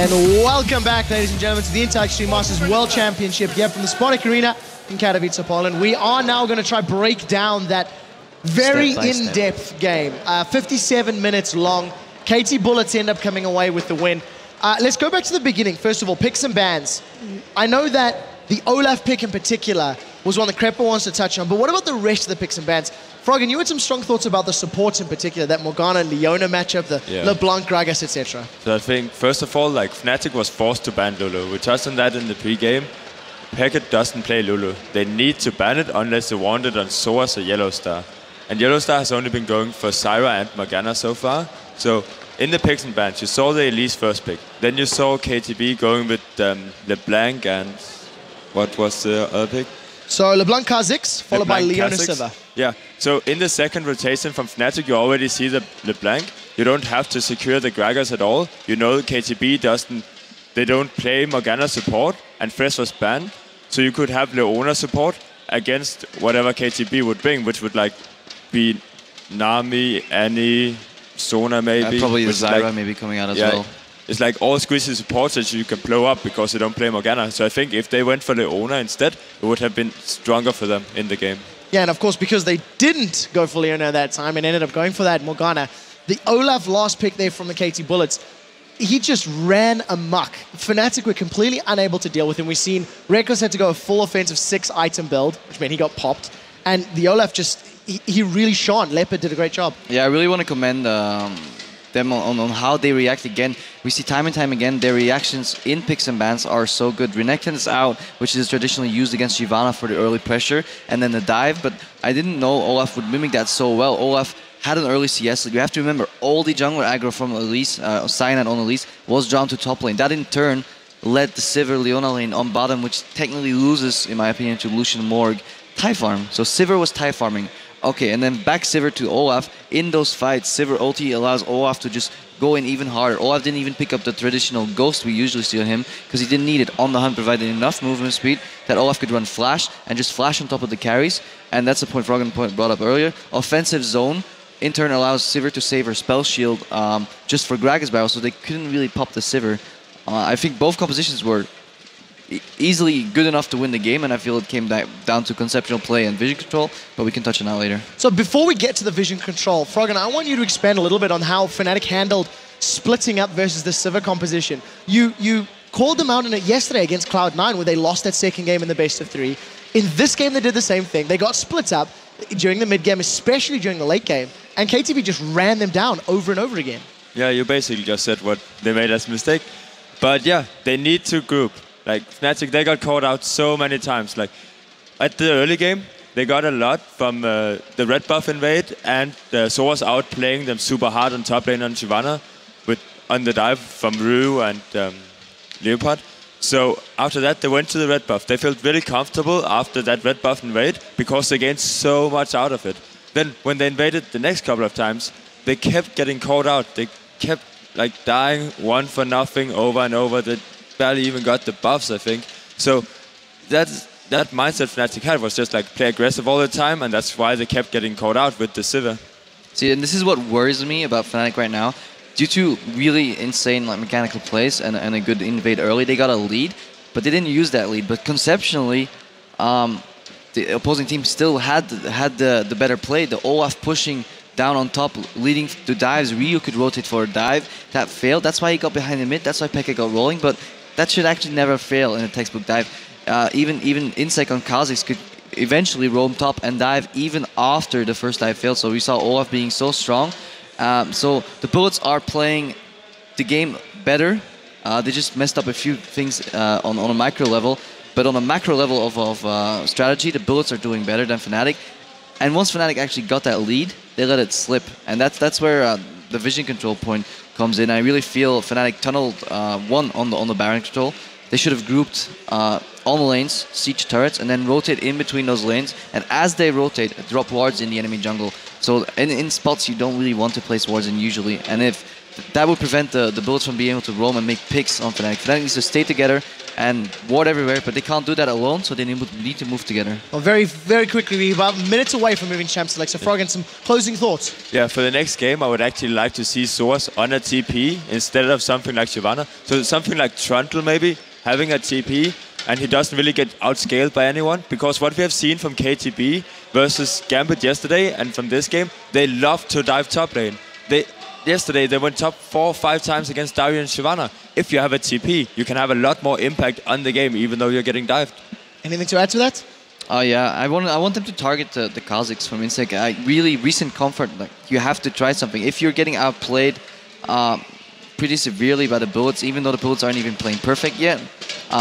And welcome back, ladies and gentlemen, to the Inter Extreme Masters World Championship here from the Spartak Arena in Katowice, Poland. We are now going to try break down that very in-depth game. 57 minutes long. KT Bullets end up coming away with the win. Let's go back to the beginning. First of all, picks and bans. I know that the Olaf pick in particular was one that Crepa wants to touch on, but what about the rest of the picks and bans? Froggen, you had some strong thoughts about the supports in particular, that Morgana-Leona matchup, the LeBlanc, Gragas, etc. So I think, first of all, like fnatic was forced to ban Lulu. We touched on that in the pre-game. Packet doesn't play Lulu. They need to ban it unless they want it on Soas or Yellow Star. And Yellow Star has only been going for Zyra and Morgana so far. So in the picks and bans, you saw the Elise first pick. Then you saw KTB going with LeBlanc and what was the other pick? So LeBlanc Kha'Zix, followed by Leona Sivir. Yeah, so in the second rotation from fnatic, you already see the LeBlanc. You don't have to secure the Gragas at all. You know KTB they don't play Morgana support, and Fresh was banned. So you could have Leona support against whatever KTB would bring, which would like be Nami, Annie, Sona maybe. Probably Zyra maybe coming out as well. It's like all squishy supports that you can blow up because they don't play Morgana. So I think if they went for Leona instead, it would have been stronger for them in the game. Yeah, and of course, because they didn't go for Leona at that time and ended up going for that Morgana, the Olaf last pick there from the KT Bullets, he just ran amok. fnatic were completely unable to deal with him. We've seen Rekos had to go a full offensive 6-item build, which meant he got popped. And the Olaf just, he really shone. Leopard did a great job. Yeah, I really want to commend them on how they react again. We see time and time again their reactions in picks and bans are so good. Renekton is out, which is traditionally used against Shyvana for the early pressure, and then the dive, but I didn't know Olaf would mimic that so well. Olaf had an early CS. You have to remember, all the jungler aggro from Elise, Cyanide on Elise, was drawn to top lane. That in turn led the Sivir Leona lane on bottom, which technically loses, in my opinion, to Lucian Morg tie farm. So Sivir was tie farming. Okay, and then back Sivir to Olaf. In those fights, Sivir ulti allows Olaf to just go in even harder. Olaf didn't even pick up the traditional ghost we usually see on him because he didn't need it. On the hunt provided enough movement speed that Olaf could run flash and just flash on top of the carries. And that's the point Froggen brought up earlier. Offensive zone in turn allows Sivir to save her spell shield just for Gragas barrel, so they couldn't really pop the Sivir. I think both compositions were easily good enough to win the game, and I feel it came down to conceptual play and vision control, but we can touch on that later. So before we get to the vision control, Froggen, I want you to expand a little bit on how fnatic handled splitting up versus the Sivir composition. You called them out in it yesterday against Cloud9 where they lost that second game in the best of 3. In this game, they did the same thing. They got split up during the mid game, especially during the late game, and KTB just ran them down over and over again. Yeah, you basically just said what they made as a mistake. But yeah, they need to group. Like fnatic, they got caught out so many times. Like at the early game, they got a lot from the red buff invade, and Soas out playing them super hard on top lane on Shyvana on the dive from Rue and Leopard. So after that, they went to the red buff. They felt really comfortable after that red buff invade because they gained so much out of it. Then when they invaded the next couple of times, they kept getting caught out. They kept like dying 1 for nothing over and over. They barely even got the buffs, I think. So that mindset fnatic had was just like play aggressive all the time, and that's why they kept getting caught out with the Sivir. See, and this is what worries me about fnatic right now. Due to really insane like mechanical plays and a good invade early, they got a lead, but they didn't use that lead. But conceptually, the opposing team still had the better play. The Olaf pushing down on top, leading to dives. Ryu could rotate for a dive. That failed. That's why he got behind the mid. That's why Pekka got rolling. But that should actually never fail in a textbook dive. Even Insec on Kha'Zix could eventually roam top and dive even after the first dive failed. So we saw Olaf being so strong. So the Bullets are playing the game better. They just messed up a few things on a micro level. But on a macro level of strategy, the Bullets are doing better than fnatic. And once fnatic actually got that lead, they let it slip. And that's where the vision control point comes in. I really feel fnatic tunneled one on the Baron control. They should have grouped on the lanes, siege turrets, and then rotate in between those lanes. And as they rotate, drop wards in the enemy jungle. So in spots you don't really want to place wards in usually. And if that would prevent the Bullets from being able to roam and make picks on Fnatic. Fnatic needs to stay together and ward everywhere, but they can't do that alone, so they need to move together. Well, very, very quickly, we're about minutes away from moving champ select. So Frog, and some closing thoughts. Yeah, for the next game, I would actually like to see Source on a TP instead of something like Shyvana. So something like Trundle maybe, having a TP, and he doesn't really get outscaled by anyone. Because what we have seen from KTB versus Gambit yesterday, and from this game, they love to dive top lane. Yesterday, they went top 4 or 5 times against Dario and Shyvana. If you have a TP, you can have a lot more impact on the game, even though you're getting dived. Anything to add to that? Oh yeah, I want them to target the Kazakhs from Insec. Really, recent comfort. Like, you have to try something. If you're getting outplayed pretty severely by the Bullets, even though the Bullets aren't even playing perfect yet,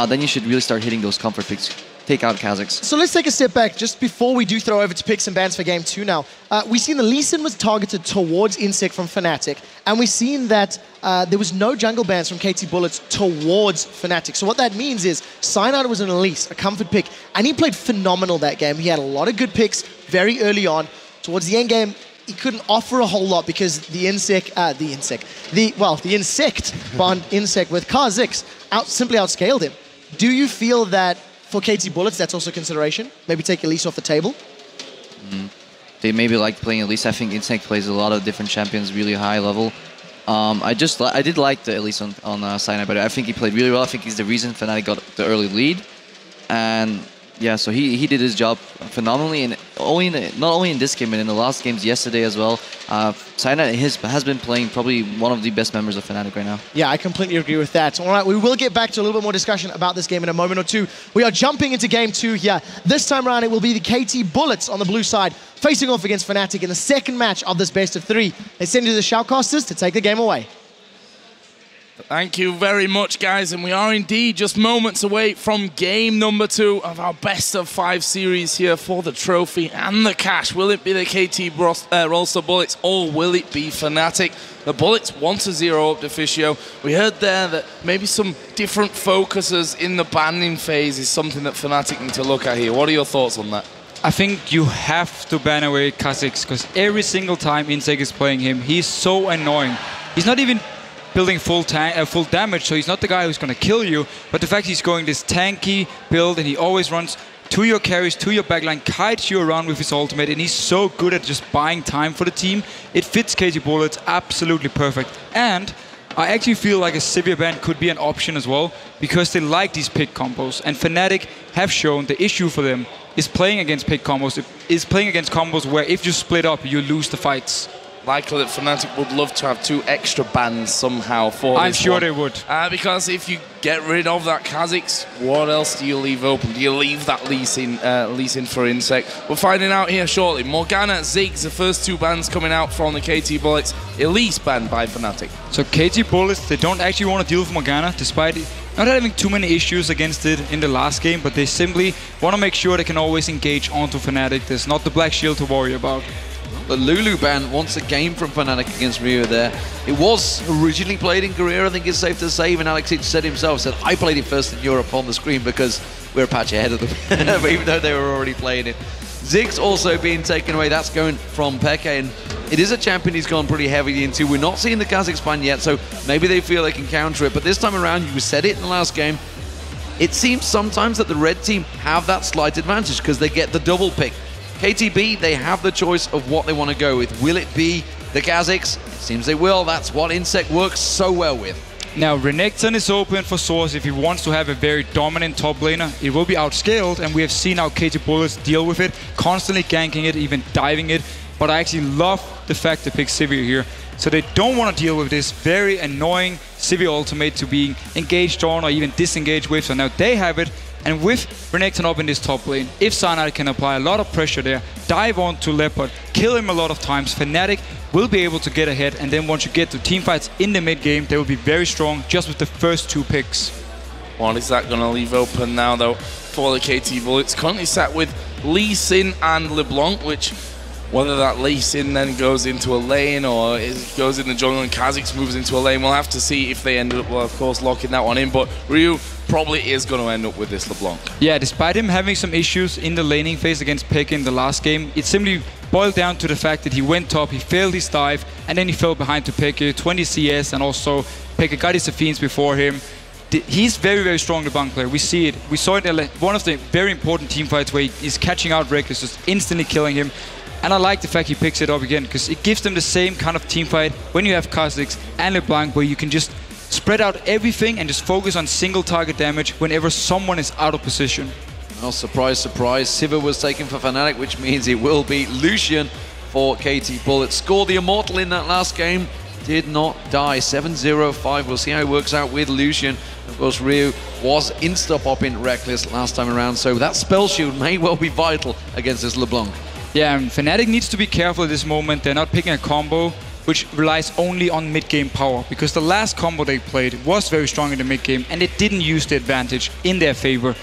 then you should really start hitting those comfort picks. Take out Kazakhs. So let's take a step back just before we do throw over to picks and bans for game 2 now. We've seen the Lee Sin was targeted towards Insec from Fnatic, and we've seen that there was no jungle bans from KT Bullets towards Fnatic. So what that means is Cyanide was an Elise, a comfort pick, and he played phenomenal that game. He had a lot of good picks very early on. Towards the end game, he couldn't offer a whole lot because the insect bond Insect with Kha'Zix simply outscaled him. Do you feel that for KT Bullets, that's also consideration? Maybe take Elise off the table? They maybe like playing Elise. I think Insect plays a lot of different champions, really high level. I did like the Elise on Cyanide, but I think he played really well. I think he's the reason Fnatic got the early lead. And yeah, so he did his job phenomenally, and not only in this game, but in the last games yesterday as well. Cyanide has been playing probably one of the best members of Fnatic right now. Yeah, I completely agree with that. All right, we will get back to a little bit more discussion about this game in a moment or two. We are jumping into game 2 here. This time around, it will be the KT Bullets on the blue side facing off against Fnatic in the second match of this best of 3. They send you the Shoutcasters to take the game away. Thank you very much, guys, and we are indeed just moments away from game number 2 of our best of 5 series here for the trophy and the cash. Will it be the KT Rolster Bullets, or will it be Fnatic? The Bullets want to 0 up Deficio. We heard there that maybe some different focuses in the banning phase is something that Fnatic need to look at here. What are your thoughts on that? I think you have to ban away Kha'Zix, because every single time Insec is playing him, he's so annoying. He's not even building full damage, so he's not the guy who's going to kill you, but the fact he's going this tanky build, and he always runs to your carries, to your backline, kites you around with his ultimate, and he's so good at just buying time for the team. It fits KT Bullets absolutely perfect. And I actually feel like a Sivir ban could be an option as well, because they like these pick combos, and Fnatic have shown the issue for them is playing against pick combos, is playing against combos where if you split up, you lose the fights. Likely that Fnatic would love to have 2 extra bans somehow for this I'm sure one. they would. Because if you get rid of that Kha'Zix, what else do you leave open? Do you leave that Lee Sin for Insect? We're finding out here shortly. Morgana, Ziggs, the first 2 bans coming out from the KT Bullets. Elise banned by Fnatic. So KT Bullets, they don't actually want to deal with Morgana, despite not having too many issues against it in the last game, but they simply want to make sure they can always engage onto Fnatic. There's not the Black Shield to worry about. The Lulu ban wants a game from Fnatic against Rio there. It was originally played in Korea, I think it's safe to say, even Alex said himself, I played it first in Europe on the screen because we're a patch ahead of them, even though they were already playing it. Ziggs also being taken away, that's going from Peke, and it is a champion he's gone pretty heavily into. We're not seeing the Kha'Zix ban yet, so maybe they feel they can counter it, but this time around, you said it in the last game, it seems sometimes that the red team have that slight advantage because they get the double pick. KTB, they have the choice of what they want to go with. Will it be the Kha'Zix? It seems they will. That's what Insect works so well with. Now, Renekton is open for Source if he wants to have a very dominant top laner. It will be outscaled, and we have seen how KT Bullets deal with it, constantly ganking it, even diving it. But I actually love the fact they pick Sivir here. So they don't want to deal with this very annoying Sivir ultimate to being engaged on or even disengaged with. So now they have it. And with Renekton up in this top lane, if Cyanide can apply a lot of pressure there, dive on to Leopard, kill him a lot of times, Fnatic will be able to get ahead, and then once you get to teamfights in the mid game, they will be very strong just with the first 2 picks. What is that going to leave open now, though, for the KT Bullets? Currently sat with Lee Sin and LeBlanc, which, whether that Lee Sin then goes into a lane or goes in the jungle and Kha'Zix moves into a lane, we'll have to see if they end up, well, of course, locking that one in. But Ryu probably is going to end up with this LeBlanc. Yeah, despite him having some issues in the laning phase against Peke in the last game, it simply boiled down to the fact that he went top, he failed his dive, and then he fell behind to Peke, 20 CS, and also Peke got his Athenes before him. He's very, very strong, the Blanc player. We see it. We saw it in one of the very important team fights where he's catching out Reckless, just instantly killing him. And I like the fact he picks it up again, because it gives them the same kind of team fight when you have Kha'Zix and LeBlanc, where you can just spread out everything and just focus on single target damage whenever someone is out of position. Well, surprise, surprise. Sivir was taken for Fnatic, which means it will be Lucian for KT Bullets. Scored the Immortal in that last game. Did not die. 7-0-5. We'll see how it works out with Lucian. Of course, Ryu was insta-popping Reckless last time around, so that spell shield may well be vital against this LeBlanc. Yeah, and Fnatic needs to be careful at this moment. They're not picking a combo which relies only on mid-game power, because the last combo they played was very strong in the mid-game and it didn't use the advantage in their favor.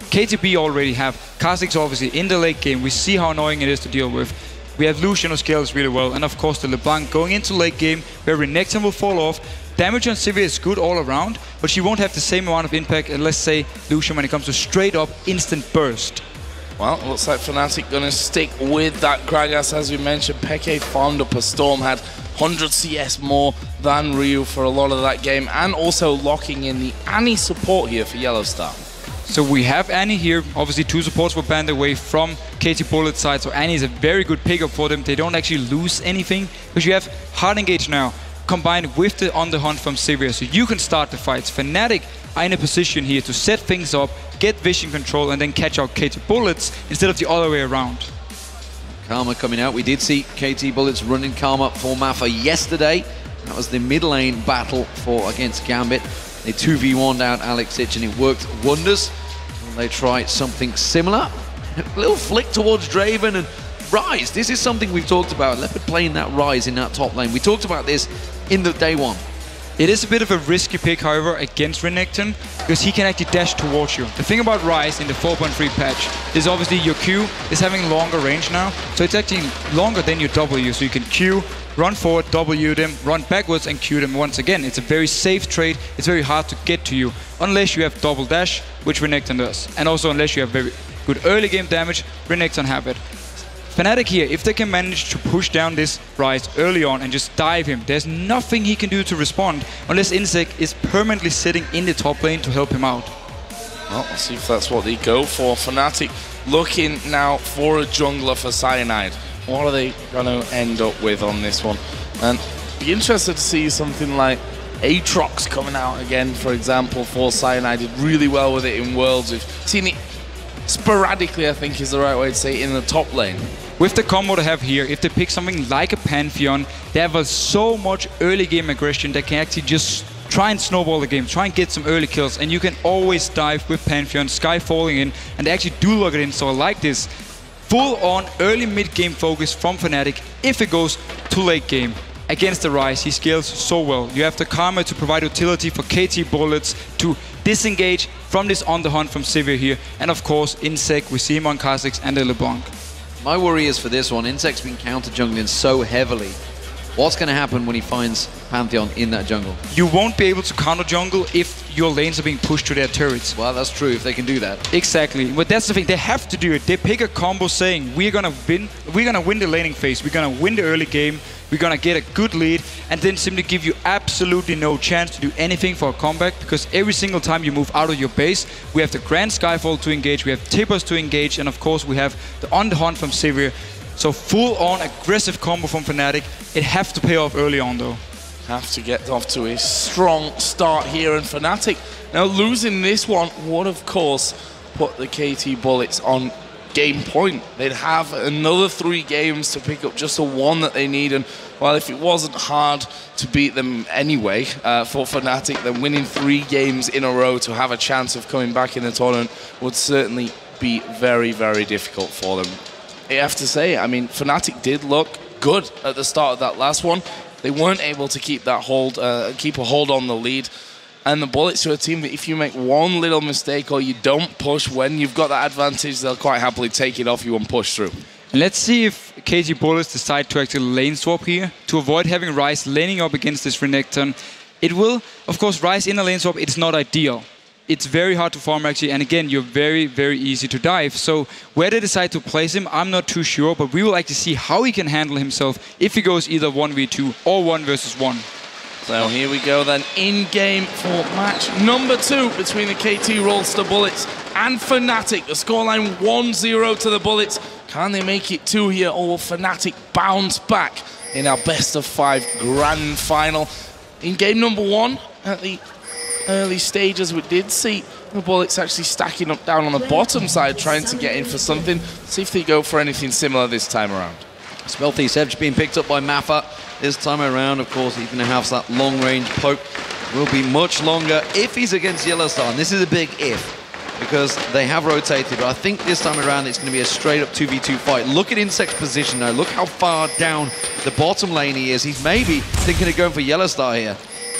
KTB already have Kha'Zix obviously in the late game. We see how annoying it is to deal with. We have Lucian who scales really well, and of course the LeBlanc going into late game where Renekton will fall off. Damage on Sivir is good all around, but she won't have the same amount of impact as, let's say, Lucian when it comes to straight up instant burst. Well, looks like Fnatic going to stick with that Gragas. As we mentioned, Peke farmed up a Storm, had 100 CS more than Ryu for a lot of that game, and also locking in the Annie support here for Yellowstar. So we have Annie here. Obviously, 2 supports were banned away from KT Bullet's side, so Annie is a very good pickup for them. They don't actually lose anything, because you have Hard Engage now, combined with the On the Hunt from Sivir, so you can start the fights. Fnatic are in a position here to set things up, get vision control, and then catch out KT Bullets instead of the other way around. Karma coming out. We did see KT Bullets running Karma for Mafa yesterday. That was the mid lane battle against Gambit. They 2v1'd out Alex Itch and it worked wonders. And they tried something similar. A little flick towards Draven and Ryze. This is something we've talked about. Leopard playing that Ryze in that top lane. We talked about this in the day one. It is a bit of a risky pick, however, against Renekton, because he can actually dash towards you. The thing about Ryze in the 4.3 patch is obviously your Q is having longer range now, so it's actually longer than your W, so you can Q, run forward, W them, run backwards and Q them once again. It's a very safe trade. It's very hard to get to you, unless you have double dash, which Renekton does. And also unless you have very good early game damage, Renekton have it. Fnatic here, if they can manage to push down this Ryze early on and just dive him, there's nothing he can do to respond unless Insec is permanently sitting in the top lane to help him out. Well, let's see if that's what they go for. Fnatic looking now for a jungler for Cyanide. What are they going to end up with on this one? And be interested to see something like Aatrox coming out again, for example, for Cyanide. Did really well with it in Worlds. We've seen it sporadically, I think is the right way to say it, in the top lane. With the combo they have here, if they pick something like a Pantheon, they have so much early game aggression that can actually just try and snowball the game, try and get some early kills, and you can always dive with Pantheon, Sky falling in, and they actually do lock it in. So I like this full on early mid game focus from Fnatic if it goes to late game. Against the Ryze, he scales so well. You have the Karma to provide utility for KT Bullets to disengage from this On the Hunt from Sivir here, and of course Insec, we see him on Kha'Zix and the LeBlanc. My worry is for this one, Insect's been counter jungling so heavily. What's going to happen when he finds Pantheon in that jungle? You won't be able to counter jungle if your lanes are being pushed to their turrets. Well, that's true if they can do that. Exactly, but that's the thing, they have to do it. They pick a combo saying, we're gonna win the laning phase, we're gonna win the early game, we're gonna get a good lead, and then simply give you absolutely no chance to do anything for a comeback, because every single time you move out of your base, we have the Grand Skyfall to engage, we have Tippers to engage, and of course we have the On the Hunt from Sivir. So full-on aggressive combo from Fnatic. It have to pay off early on though. Have to get off to a strong start here, and Fnatic now losing this one would of course put the KT Bullets on game point. They'd have another 3 games to pick up just the one that they need, and well, if it wasn't hard to beat them anyway for Fnatic, then winning 3 games in a row to have a chance of coming back in the tournament would certainly be very, very difficult for them. I have to say, I mean, Fnatic did look good at the start of that last one. They weren't able to keep that hold, keep a hold on the lead. And the Bullets are a team that if you make one little mistake or you don't push when you've got that advantage, they'll quite happily take it off you and push through. Let's see if KT Bullets decide to actually lane swap here to avoid having Ryze laning up against this Renekton. It will, of course, Ryze in a lane swap, it's not ideal. it's very hard to farm actually, and again, you're very, very easy to dive. So where they decide to place him, I'm not too sure, but we will actually see how he can handle himself if he goes either 1v2 or 1 versus 1. So here we go then, in-game for match number 2 between the KT Rolster Bullets and fnatic. The scoreline 1-0 to the Bullets. Can they make it 2 here, or will fnatic bounce back in our best-of-5 grand final? In game number 1, at the early stages, we did see the Bullets actually stacking up down on the bottom side, trying to get in for something. See if they go for anything similar this time around. Stealthy Sedge being picked up by Maffa this time around. Of course, he's going to have that long-range poke. Will be much longer if he's against Yellowstar. And this is a big if, because they have rotated. But I think this time around it's going to be a straight-up 2v2 fight. Look at Insect's position now. Look how far down the bottom lane he is. He's maybe thinking of going for Yellowstar here.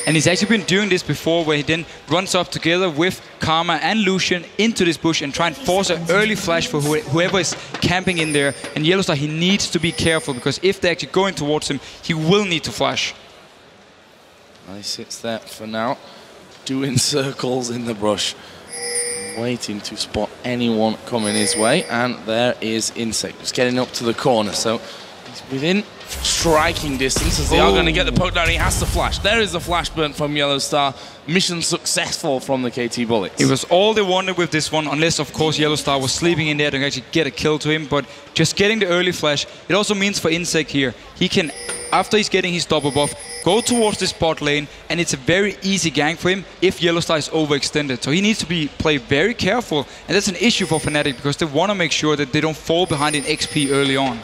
And he's actually been doing this before, where he then runs up together with Karma and Lucian into this bush and try and force an early flash for whoever is camping in there. And Yellowstar, he needs to be careful, because if they're actually going towards him, he will need to flash. Well, he sits there for now, doing circles in the brush, waiting to spot anyone coming his way. And there is Insect, just getting up to the corner. So he's within striking distance, as they are going to get the poke down. He has to flash. There is the flash burn from Yellowstar. Mission successful from the KT Bullets. It was all they wanted with this one, unless of course Yellowstar was sleeping in there to actually get a kill to him. But just getting the early flash, it also means for Insect here, he can, after he's getting his double buff, go towards this bot lane, and it's a very easy gank for him if Yellowstar is overextended. So he needs to play very careful, and that's an issue for fnatic, because they want to make sure that they don't fall behind in XP early on.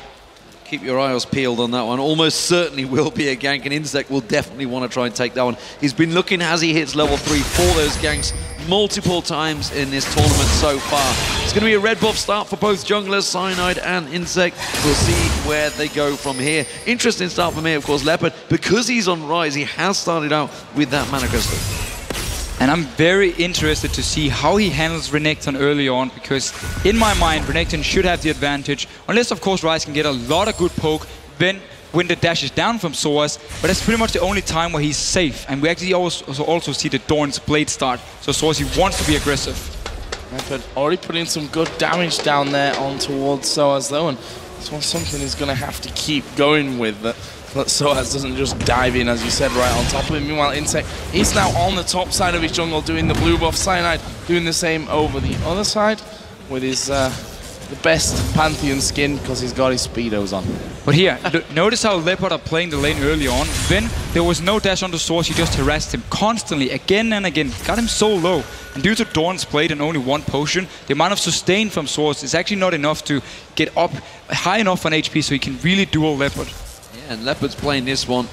Keep your eyes peeled on that one. Almost certainly will be a gank, and Insect will definitely want to try and take that one. He's been looking as he hits level 3 for those ganks multiple times in this tournament so far. It's going to be a red buff start for both junglers, Cyanide and Insect. We'll see where they go from here. Interesting start for me, of course, Leopard. Because he's on Rise, he has started out with that Mana Crystal. And I'm very interested to see how he handles Renekton early on, because in my mind, Renekton should have the advantage, unless of course Ryze can get a lot of good poke when the dash is down from Soaz, but that's pretty much the only time where he's safe. And we actually also see the Dorn's Blade start, so Soaz, he wants to be aggressive. But already putting some good damage down there on towards Soaz though, and this one's something he's going to have to keep going with. That Soaz doesn't just dive in, as you said, right on top of him. Meanwhile, Insect is now on the top side of his jungle doing the blue buff. Cyanide doing the same over the other side with his the best Pantheon skin, because he's got his speedos on. But here, notice how Leopard are playing the lane early on. When there was no dash on the Source, he just harassed him constantly, again and again. Got him so low. And due to Dawn's Blade and only 1 potion, the amount of sustain from Source is actually not enough to get up high enough on HP so he can really duel Leopard. And Leopard's playing this one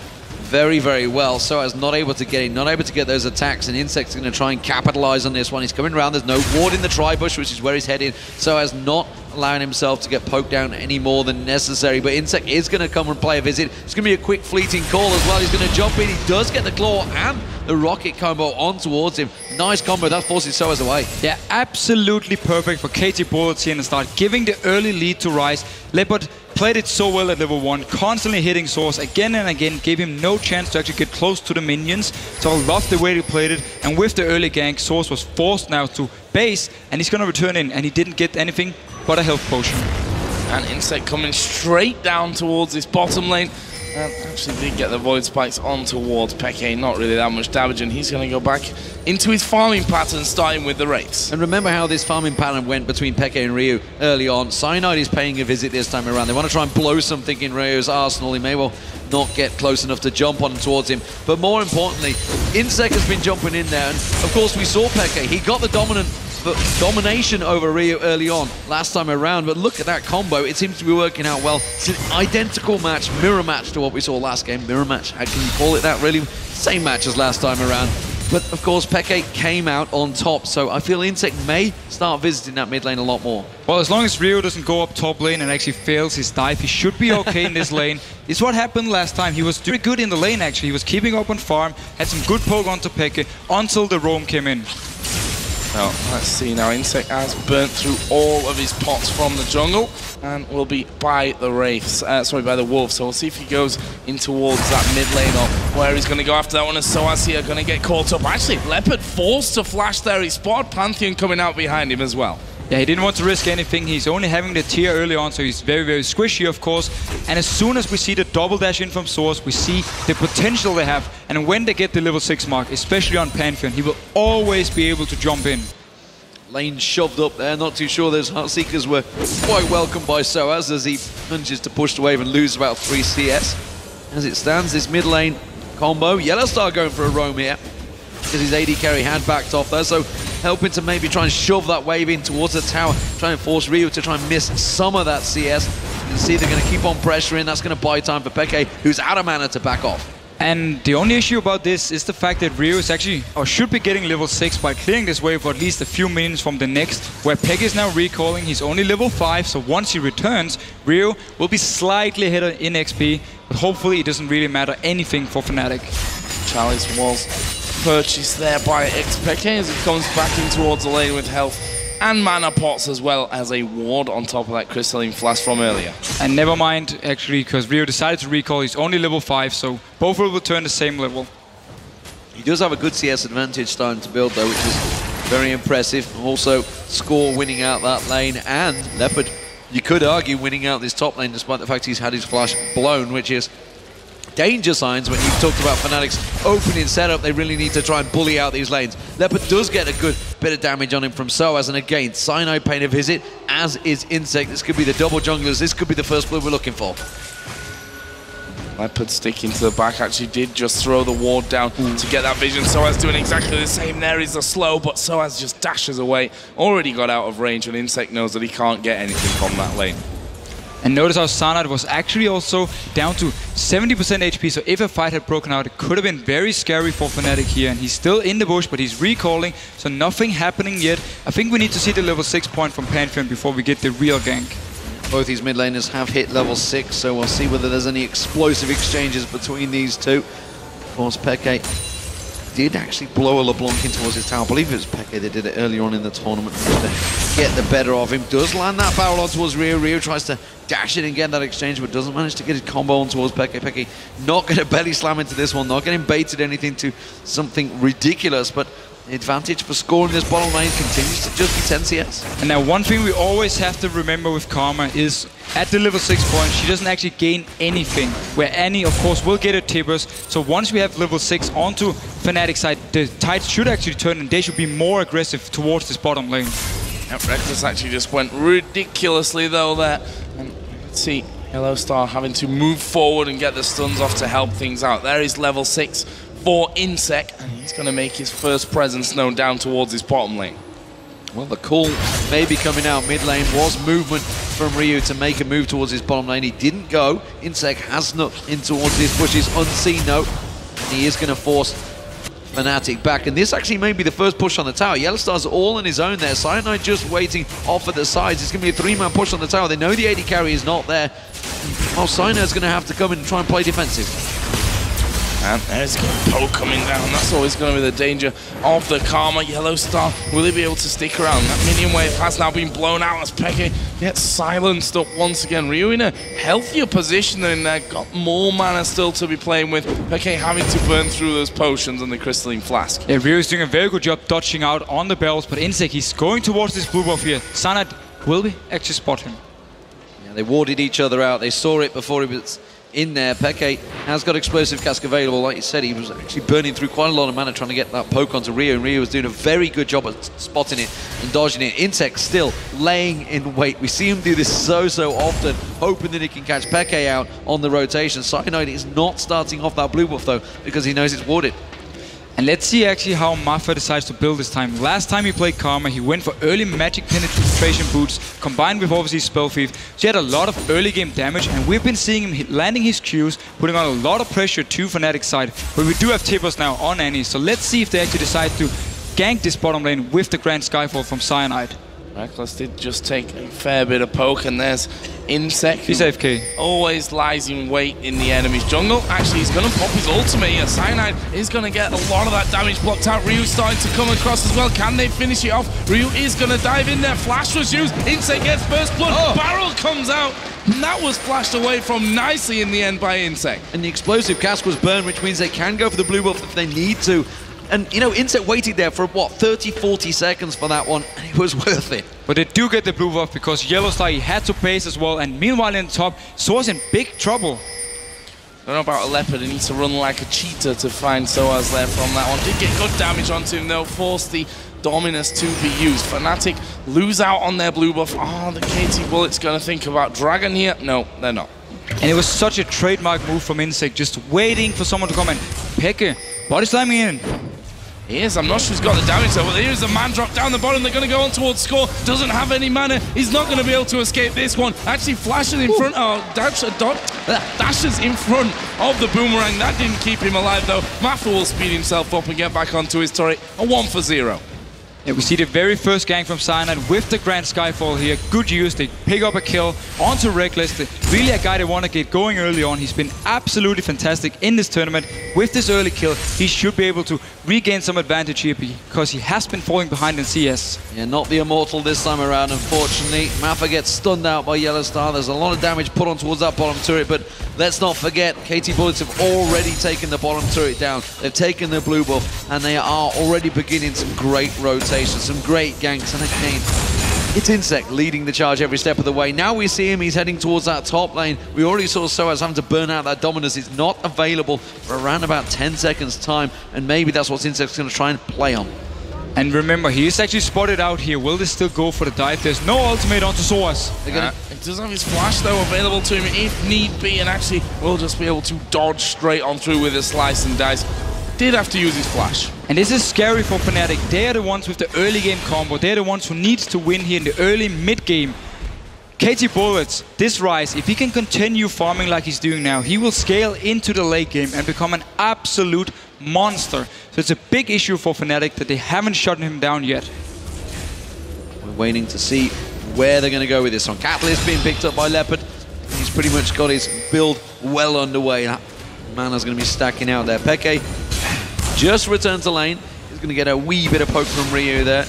very, very well. So as not able to get in, not able to get those attacks, and Insect's going to try and capitalize on this one. He's coming around. There's no ward in the tri-bush, which is where he's heading. So as not allowing himself to get poked down any more than necessary. But Insect is going to come and play a visit. It's going to be a quick fleeting call as well. He's going to jump in. He does get the claw and the rocket combo on towards him. Nice combo. That forces Soaz away. Yeah, absolutely perfect for KT Bullets here in the start. Giving the early lead to Ryze. Leopard played it so well at level 1, constantly hitting Source again and again, gave him no chance to actually get close to the minions. So I love the way he played it, and with the early gank, Source was forced now to base, and he's gonna return in, and he didn't get anything but a health potion. And Insect coming straight down towards this bottom lane. And actually did get the Void Spikes on towards Peke, not really that much damage, and he's going to go back into his farming pattern, starting with the Wraiths. And remember how this farming pattern went between Peke and Ryu early on. Cyanide is paying a visit this time around. They want to try and blow something in Ryu's arsenal. He may well not get close enough to jump on towards him. But more importantly, Insect has been jumping in there, and of course we saw Peke. He got the domination over Ryu early on last time around, but look at that combo. It seems to be working out well. It's an identical match, mirror match to what we saw last game. Mirror match, how can you call it that really? Same match as last time around. But of course Peke came out on top, so I feel Insect may start visiting that mid lane a lot more. Well, as long as Ryu doesn't go up top lane and actually fails his dive, he should be okay in this lane. It's what happened last time. He was very good in the lane actually. He was keeping up on farm, had some good poke onto Peke until the roam came in. Well, let's see now. Insect has burnt through all of his pots from the jungle. and will be by the Wraiths, by the Wolves. So we'll see if he goes in towards that mid lane or where he's going to go after that one. And Soaz here going to get caught up. Actually, Leopard forced to flash there. He spotted Pantheon coming out behind him as well. Yeah, he didn't want to risk anything. He's only having the tier early on, so he's very, very squishy, of course. And as soon as we see the double dash in from Source, we see the potential they have. And when they get the level 6 mark, especially on Pantheon, he will always be able to jump in. Lane shoved up there, not too sure those Heartseekers were quite welcomed by Soaz as he manages to push the wave and lose about 3 CS. As it stands, this mid lane combo, Yellowstar going for a roam here, because his AD carry had backed off there, so helping to maybe try and shove that wave in towards the tower, try and force Ryu to try and miss some of that CS. You can see they're going to keep on pressuring, that's going to buy time for Peke, who's out of mana to back off. And the only issue about this is the fact that Ryu is actually, or should be getting level 6 by clearing this wave for at least a few minutes from the next, where Peg is now recalling. He's only level 5, so once he returns, Ryu will be slightly ahead in XP, but hopefully it doesn't really matter anything for Fnatic. Chalice was purchased there by Peke as he comes back in towards the lane with health and mana pots, as well as a ward on top of that crystalline flash from earlier. And never mind, actually, because Ryu decided to recall. He's only level 5, so both will return the same level. He does have a good CS advantage starting to build though, which is very impressive. Also, Score winning out that lane, and Leopard, you could argue, winning out this top lane despite the fact he's had his flash blown, which is danger signs when you've talked about Fnatic's opening setup. They really need to try and bully out these lanes. Leopard does get a good bit of damage on him from Soaz, and again, Cyanide paying a visit, as is Insect. This could be the double junglers. This could be the first blue we're looking for. Leopard sticking to the back, actually did just throw the ward down to get that vision. Soaz doing exactly the same there. Is the slow, but Soaz just dashes away. Already got out of range, and Insect knows that he can't get anything from that lane. And notice how Cyanide was actually also down to 70% HP, so if a fight had broken out, it could have been very scary for Fnatic here. And he's still in the bush, but he's recalling, so nothing happening yet. I think we need to see the level 6 point from Pantheon before we get the real gank. Both these mid laners have hit level 6, so we'll see whether there's any explosive exchanges between these two. Of course, Peke did actually blow a LeBlanc in towards his tower. I believe it was Peke that did it earlier on in the tournament to get the better of him. Does land that barrel on towards Ryu. Ryu tries to dash in and get that exchange, but doesn't manage to get his combo on towards Peke. Peke not going to belly slam into this one, not getting baited anything to something ridiculous, but the advantage for scoring this bottom lane continues to just be 10 CS. And now one thing we always have to remember with Karma is at the level 6 point, she doesn't actually gain anything, where Annie, of course, will get her tippers. So once we have level 6 onto Fnatic side, the tides should actually turn and they should be more aggressive towards this bottom lane. Yep, Reckless actually just went ridiculously though there. And let's see Yellowstar having to move forward and get the stuns off to help things out. There is level 6 for Insect, and he's going to make his first presence known down towards his bottom lane. Well, the call may be coming out. Mid lane was movement from Ryu to make a move towards his bottom lane. He didn't go. Insect has snuck in towards his bushes unseen though. And he is going to force Fnatic back. And this actually may be the first push on the tower. Yellowstar's all on his own there. Cyanide just waiting off at the sides. It's going to be a 3-man push on the tower. They know the AD carry is not there. Well, Cyanide's going to have to come in and try and play defensive. And there's a poke coming down. That's always going to be the danger of the Karma. Yellowstar, will he be able to stick around? That minion wave has now been blown out as Peke gets silenced up once again. Ryu in a healthier position than there. Got more mana still to be playing with. Peke having to burn through those potions and the crystalline flask. Yeah, Ryu is doing a very good job dodging out on the bells, but Insect, he's going towards this blue buff here. Cyanide will be actually spot him. Yeah, they warded each other out. They saw it before he was in there. Peke has got explosive cask available. Like you said, he was actually burning through quite a lot of mana trying to get that poke onto Ryu, and Ryu was doing a very good job at spotting it and dodging it. Insect still laying in wait. We see him do this so often, hoping that he can catch Peke out on the rotation. Cyanide is not starting off that blue buff though, because he knows it's warded. And let's see actually how Mafia decides to build this time. Last time he played Karma, he went for early magic penetration boots, combined with obviously Spell Thief. So he had a lot of early game damage, and we've been seeing him landing his Qs, putting on a lot of pressure to Fnatic's side. But we do have tippers now on Annie, so let's see if they actually decide to gank this bottom lane with the Grand Skyfall from Cyanide. Reckless did just take a fair bit of poke, and there's Insect. He's AFK. Always lies in wait in the enemy's jungle. Actually, he's going to pop his ultimate here. Cyanide is going to get a lot of that damage blocked out. Ryu's starting to come across as well. Can they finish it off? Ryu is going to dive in there. Flash was used. Insect gets first blood. Barrel comes out. And that was flashed away from nicely in the end by Insect. And the explosive cask was burned, which means they can go for the blue buff if they need to. And, you know, Insect waited there for, what, 30, 40 seconds for that one, and it was worth it. But they do get the blue buff because Yellow Star, he had to pace as well. And meanwhile in the top, Soa's in big trouble. I don't know about a Leopard. He needs to run like a cheetah to find Soaz there from that one. Did get good damage onto him, though. Forced the Dominus to be used. Fnatic lose out on their blue buff. Oh, the KT Bullets going to think about Dragon here. No, they're not. And it was such a trademark move from Insect, just waiting for someone to come in. Peke, body slamming in. He is. I'm not sure he's got the damage though, but here's a man drop down the bottom. They're going to go on towards score. Doesn't have any mana. He's not going to be able to escape this one. Actually flashes in front. Oh, dashes in front of the boomerang. That didn't keep him alive though. Maffa will speed himself up and get back onto his turret. A 1-for-0. Yeah, we see the very first gank from Cyanide with the Grand Skyfall here. Good use, they pick up a kill onto Reckless. Really a guy they want to get going early on. He's been absolutely fantastic in this tournament. With this early kill, he should be able to regain some advantage here because he has been falling behind in CS. Yeah, not the Immortal this time around, unfortunately. Maffa gets stunned out by Yellow Star. There's a lot of damage put on towards that bottom turret, but let's not forget, KT Bullets have already taken the bottom turret down. They've taken the blue buff, and they are already beginning some great rotations, some great ganks, and again, it's Insect leading the charge every step of the way. Now we see him, he's heading towards that top lane. We already saw Soaz having to burn out that Dominus. It's not available for around about 10 seconds time, and maybe that's what Insect's going to try and play on. And remember, he is actually spotted out here. Will they still go for the dive? There's no ultimate onto Soaz. He does have his flash though available to him if need be, and actually will just be able to dodge straight on through with a slice and dice. Did have to use his flash. And this is scary for Fnatic. They are the ones with the early game combo. They're the ones who needs to win here in the early mid game. KT Bullets, this Rise, if he can continue farming like he's doing now, he will scale into the late game and become an absolute monster. So it's a big issue for Fnatic that they haven't shut him down yet. We're waiting to see where they're going to go with this one. Catalyst being picked up by Leopard. He's pretty much got his build well underway. Mana's going to be stacking out there. Peke just returned to lane. He's going to get a wee bit of poke from Ryu there.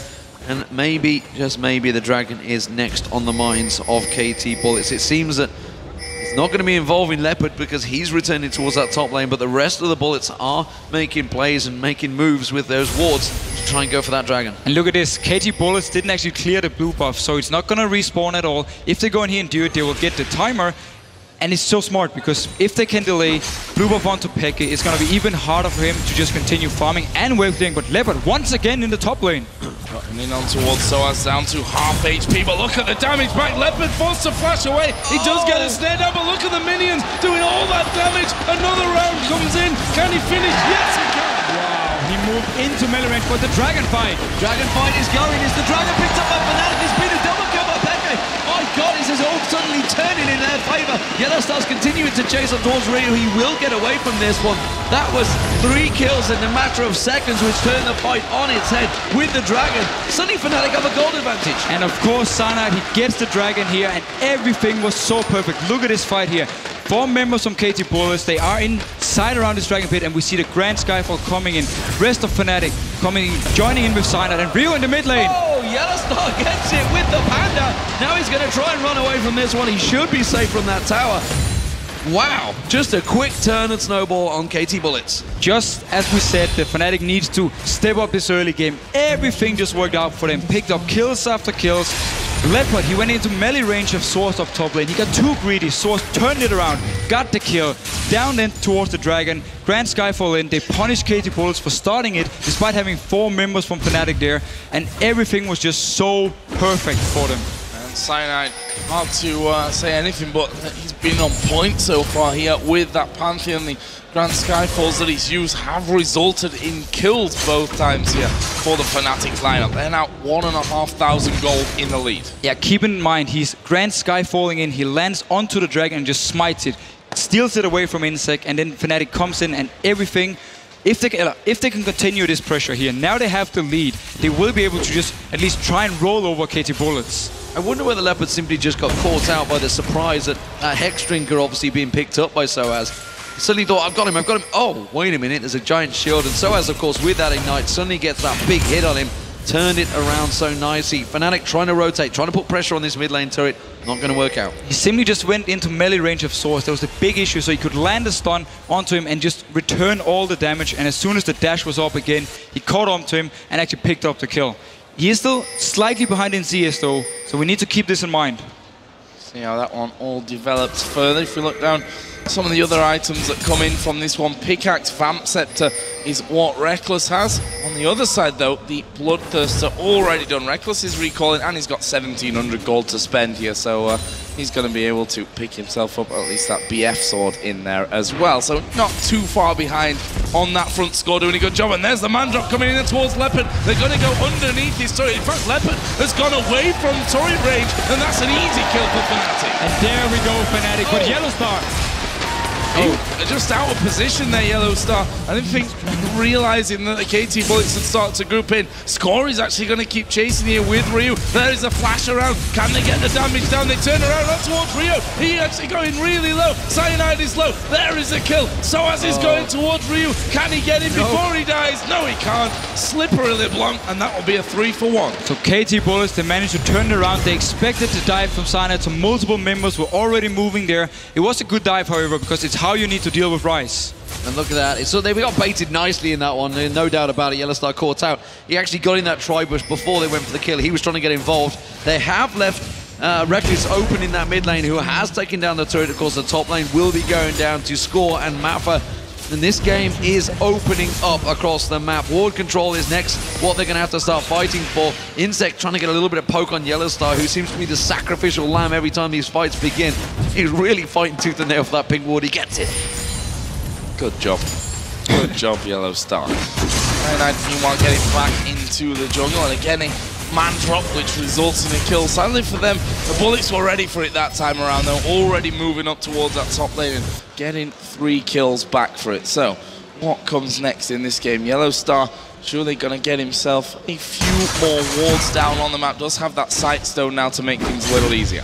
And maybe, just maybe, the Dragon is next on the minds of KT Bullets. It seems that it's not going to be involving Leopard because he's returning towards that top lane, but the rest of the Bullets are making plays and making moves with those wards to try and go for that Dragon. And look at this, KT Bullets didn't actually clear the blue buff, so it's not going to respawn at all. If they go in here and do it, they will get the timer. And it's so smart because if they can delay blue buff onto Peke, it's going to be even harder for him to just continue farming and wave clearing. But Leopard once again in the top lane. Cutting in on towards Soaz, down to half HP, but look at the damage back. Leopard forced to flash away. He does get a snare down, but look at the minions doing all that damage. Another round comes in. Can he finish? Yes, he can. Wow, he moved into melee range for the Dragon fight. Dragon fight is going. Is the Dragon picked up by Fnatic? It's been a double kill by Peke. My God, this is all suddenly turning in their favor. Yellow Star's continuing to chase on towards Ryu. He will get away from this one. That was 3 kills in a matter of seconds, which turned the fight on its head with the Dragon. Suddenly Fnatic have a gold advantage. And of course, Cyanide, he gets the Dragon here, and everything was so perfect. Look at this fight here. 4 members from KT Bullets, they are inside around this Dragon Pit, and we see the Grand Skyfall coming in. Rest of Fnatic joining in with Cyanide, and Ryu in the mid lane. Oh, Yellow Star gets it with the Panda. Now he's going to try and run away from this one. He should be safe from that tower. Wow, just a quick turn and snowball on KT Bullets. Just as we said, the Fnatic needs to step up this early game. Everything just worked out for them. Picked up kills after kills. Leopard, he went into melee range of Source up top lane. He got too greedy. Source turned it around, got the kill. Down then towards the Dragon. Grand Skyfall in. They punished KT Bullets for starting it, despite having 4 members from Fnatic there. And everything was just so perfect for them. Cyanide, hard to say anything, but he's been on point so far here with that Pantheon. The Grand Skyfalls that he's used have resulted in kills both times here for the Fnatic lineup. They're now 1,500 gold in the lead. Yeah, keep in mind, he's Grand Skyfalling in, he lands onto the Dragon and just smites it, steals it away from Insect, and then Fnatic comes in and everything if they can continue this pressure here, now they have the lead, they will be able to just at least try and roll over KT Bullets. I wonder whether Leopard simply just got caught out by the surprise that Hex Drinker obviously being picked up by Soaz. He suddenly thought, I've got him. Oh, wait a minute, there's a giant shield. And Soaz, of course, with that Ignite, suddenly gets that big hit on him. Turned it around so nicely. fnatic trying to rotate, trying to put pressure on this mid lane turret. Not going to work out. He simply just went into melee range of Source. That was the big issue, so he could land a stun onto him and just return all the damage. And as soon as the dash was up again, he caught onto him and actually picked up the kill. He is still slightly behind in CS though, so we need to keep this in mind. See how that one all develops further. If we look down some of the other items that come in from this one, Pickaxe, Vamp Scepter is what Reckless has. On the other side though, the Bloodthirster already done. Reckless is recalling and he's got 1700 gold to spend here, so he's going to be able to pick himself up at least that BF sword in there as well. So not too far behind on that front score, doing a good job. And there's the man drop coming in towards Leopard. They're going to go underneath his turret. In fact, Leopard has gone away from turret range, and that's an easy kill for fnatic. And there we go, fnatic with Yellow Star. Just out of position there, Yellow Star. I didn't think realizing that the KT Bullets had started to group in. Score is actually going to keep chasing here with Ryu. There is a flash around. Can they get the damage down? They turn around towards Ryu. He actually going really low. Cyanide is low. There is a kill. Soaz is going towards Ryu. Can he get him before he dies? No, he can't. Slippery LeBlanc, and that will be a 3-for-1. So KT Bullets, they managed to turn it around. They expected to dive from Cyanide, so multiple members were already moving there. It was a good dive, however, because it's how you need to deal with Ryze. And look at that. So they got baited nicely in that one, no doubt about it. Yellow Star caught out. He actually got in that tri-bush before they went for the kill. He was trying to get involved. They have left Reckless open in that mid lane, who has taken down the turret. Of course, the top lane will be going down to Score and Mappa. And this game is opening up across the map. Ward control is next, what they're going to have to start fighting for. Insect trying to get a little bit of poke on Yellow Star, who seems to be the sacrificial lamb every time these fights begin. He's really fighting tooth and nail for that pink ward. He gets it. Good job. Good job, Yellow Star. And meanwhile getting back into the jungle, and again a man drop which results in a kill. Sadly for them, the Bullets were ready for it that time around. They're already moving up towards that top lane and getting 3 kills back for it. So what comes next in this game? Yellow Star surely going to get himself a few more wards down on the map. Does have that sight stone now to make things a little easier.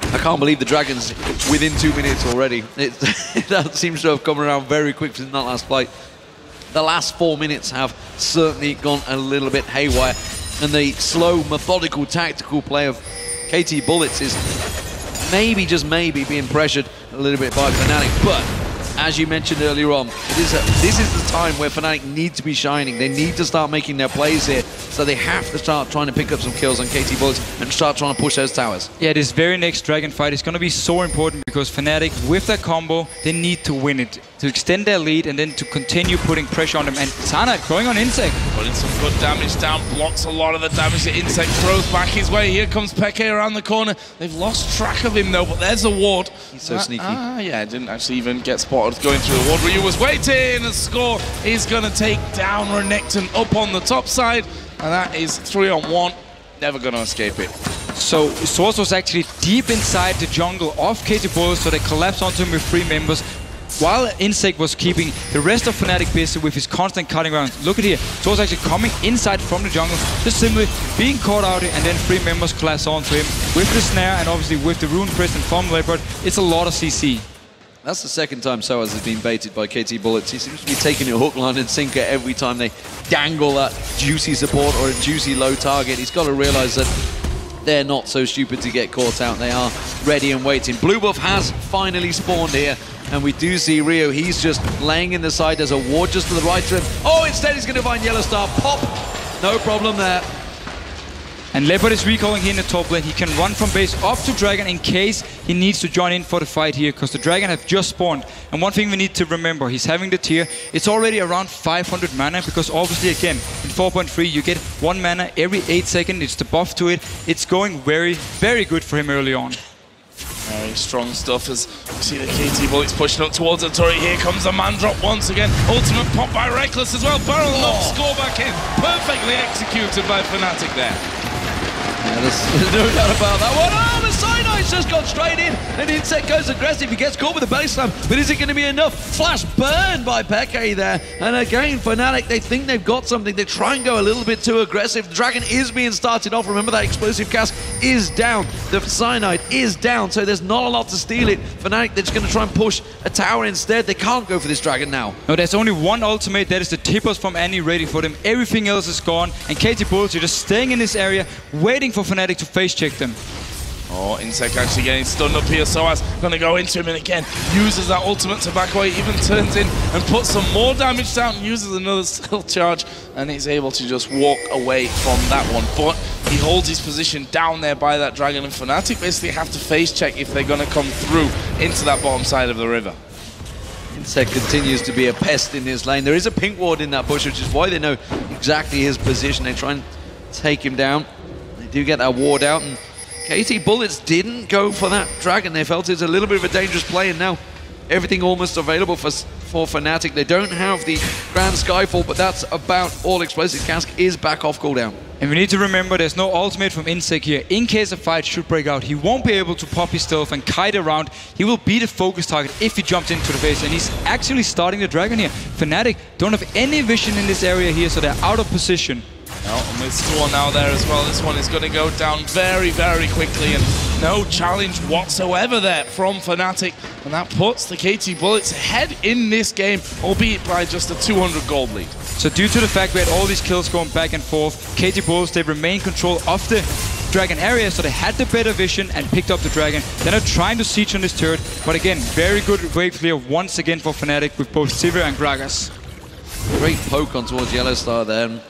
I can't believe the Dragons within 2 minutes already. That seems to have come around very quick in that last fight. The last 4 minutes have certainly gone a little bit haywire. And the slow, methodical, tactical play of KT Bullets is maybe, just maybe, being pressured a little bit by fnatic. But as you mentioned earlier on, this is the time where fnatic need to be shining. They need to start making their plays here. So they have to start trying to pick up some kills on KT Bullets and start trying to push those towers. Yeah, this very next Dragon fight is going to be so important because fnatic, with their combo, they need to win it, to extend their lead and then to continue putting pressure on them. And Cyanide going on Insect. Putting some good damage down, blocks a lot of the damage. The Insect throws back his way. Here comes Peke around the corner. They've lost track of him though, but there's a ward. He's so sneaky. Yeah, didn't actually even get spotted going through the ward. Ryu was waiting, and Score is going to take down Renekton up on the top side. And that is 3-on-1. Never going to escape it. So Source was actually deep inside the jungle of KT Bullets, so they collapsed onto him with 3 members. While Insect was keeping the rest of fnatic busy with his constant cutting rounds. Look at here, Source actually coming inside from the jungle, just simply being caught out, and then 3 members collapse onto him with the snare and obviously with the rune Prism from Leopard. It's a lot of CC. That's the second time Soaz has been baited by KT Bullets. He seems to be taking a hook, line and sinker every time they dangle that juicy support or a juicy low target. He's got to realize that they're not so stupid to get caught out. They are ready and waiting. Blue buff has finally spawned here, and we do see Rio. He's just laying in the side. There's a ward just to the right of him. Oh, instead he's going to find Yellow Star. Pop. No problem there. And Leopard is recalling here in the top lane. He can run from base up to Dragon in case he needs to join in for the fight here, because the Dragon have just spawned. And one thing we need to remember, he's having the tier. It's already around 500 mana, because obviously again, in 4.3 you get 1 mana every 8 seconds. It's the buff to it. It's going very, very good for him early on. Very strong stuff as we see the KT Bullets pushing up towards the turret. Here comes a man drop once again. Ultimate pop by Reckless as well. Barrel knock, Score back in. Perfectly executed by fnatic there. Yeah, there's no doubt about that one. Oh, the Cyanide's just got straight in, and Insect goes aggressive. He gets caught with a belly slam, but is it going to be enough? Flash burn by Peke there, and again, Fnatic, they think they've got something. They try and go a little bit too aggressive. The Dragon is being started off. Remember, that explosive cask is down. The Cyanide is down, so there's not a lot to steal it. Fnatic, they're just going to try and push a tower instead. They can't go for this Dragon now. No, there's only one ultimate, that is the Tippers from Annie ready for them. Everything else is gone, and KT Bullets are just staying in this area, waiting for Fnatic to face check them. Oh, Insect actually getting stunned up here. Soaz going to go into him and again uses that ultimate to back away, even turns in and puts some more damage down, uses another skill charge, and he's able to just walk away from that one. But he holds his position down there by that Dragon, and Fnatic basically have to face check if they're going to come through into that bottom side of the river. Insect continues to be a pest in his lane. There is a pink ward in that bush, which is why they know exactly his position. They try and take him down. They do get that ward out, and KT Bullets didn't go for that Dragon. They felt it's a little bit of a dangerous play, and now everything almost available for Fnatic. They don't have the Grand Skyfall, but that's about all. Explosive Cask is back off cooldown. And we need to remember there's no ultimate from Insect here. In case a fight should break out, he won't be able to pop his stealth and kite around. He will be the focus target if he jumps into the base, and he's actually starting the Dragon here. Fnatic don't have any vision in this area here, so they're out of position. Oh, and with Storm now there as well, this one is going to go down very, very quickly, and no challenge whatsoever there from Fnatic, and that puts the KT Bullets ahead in this game, albeit by just a 200 gold lead. So due to the fact we had all these kills going back and forth, KT Bullets, they remain control of the Dragon area, so they had the better vision and picked up the Dragon. They're not trying to siege on this turret, but again, very good wave clear once again for Fnatic with both Sivir and Gragas. Great poke on towards Yellowstar there.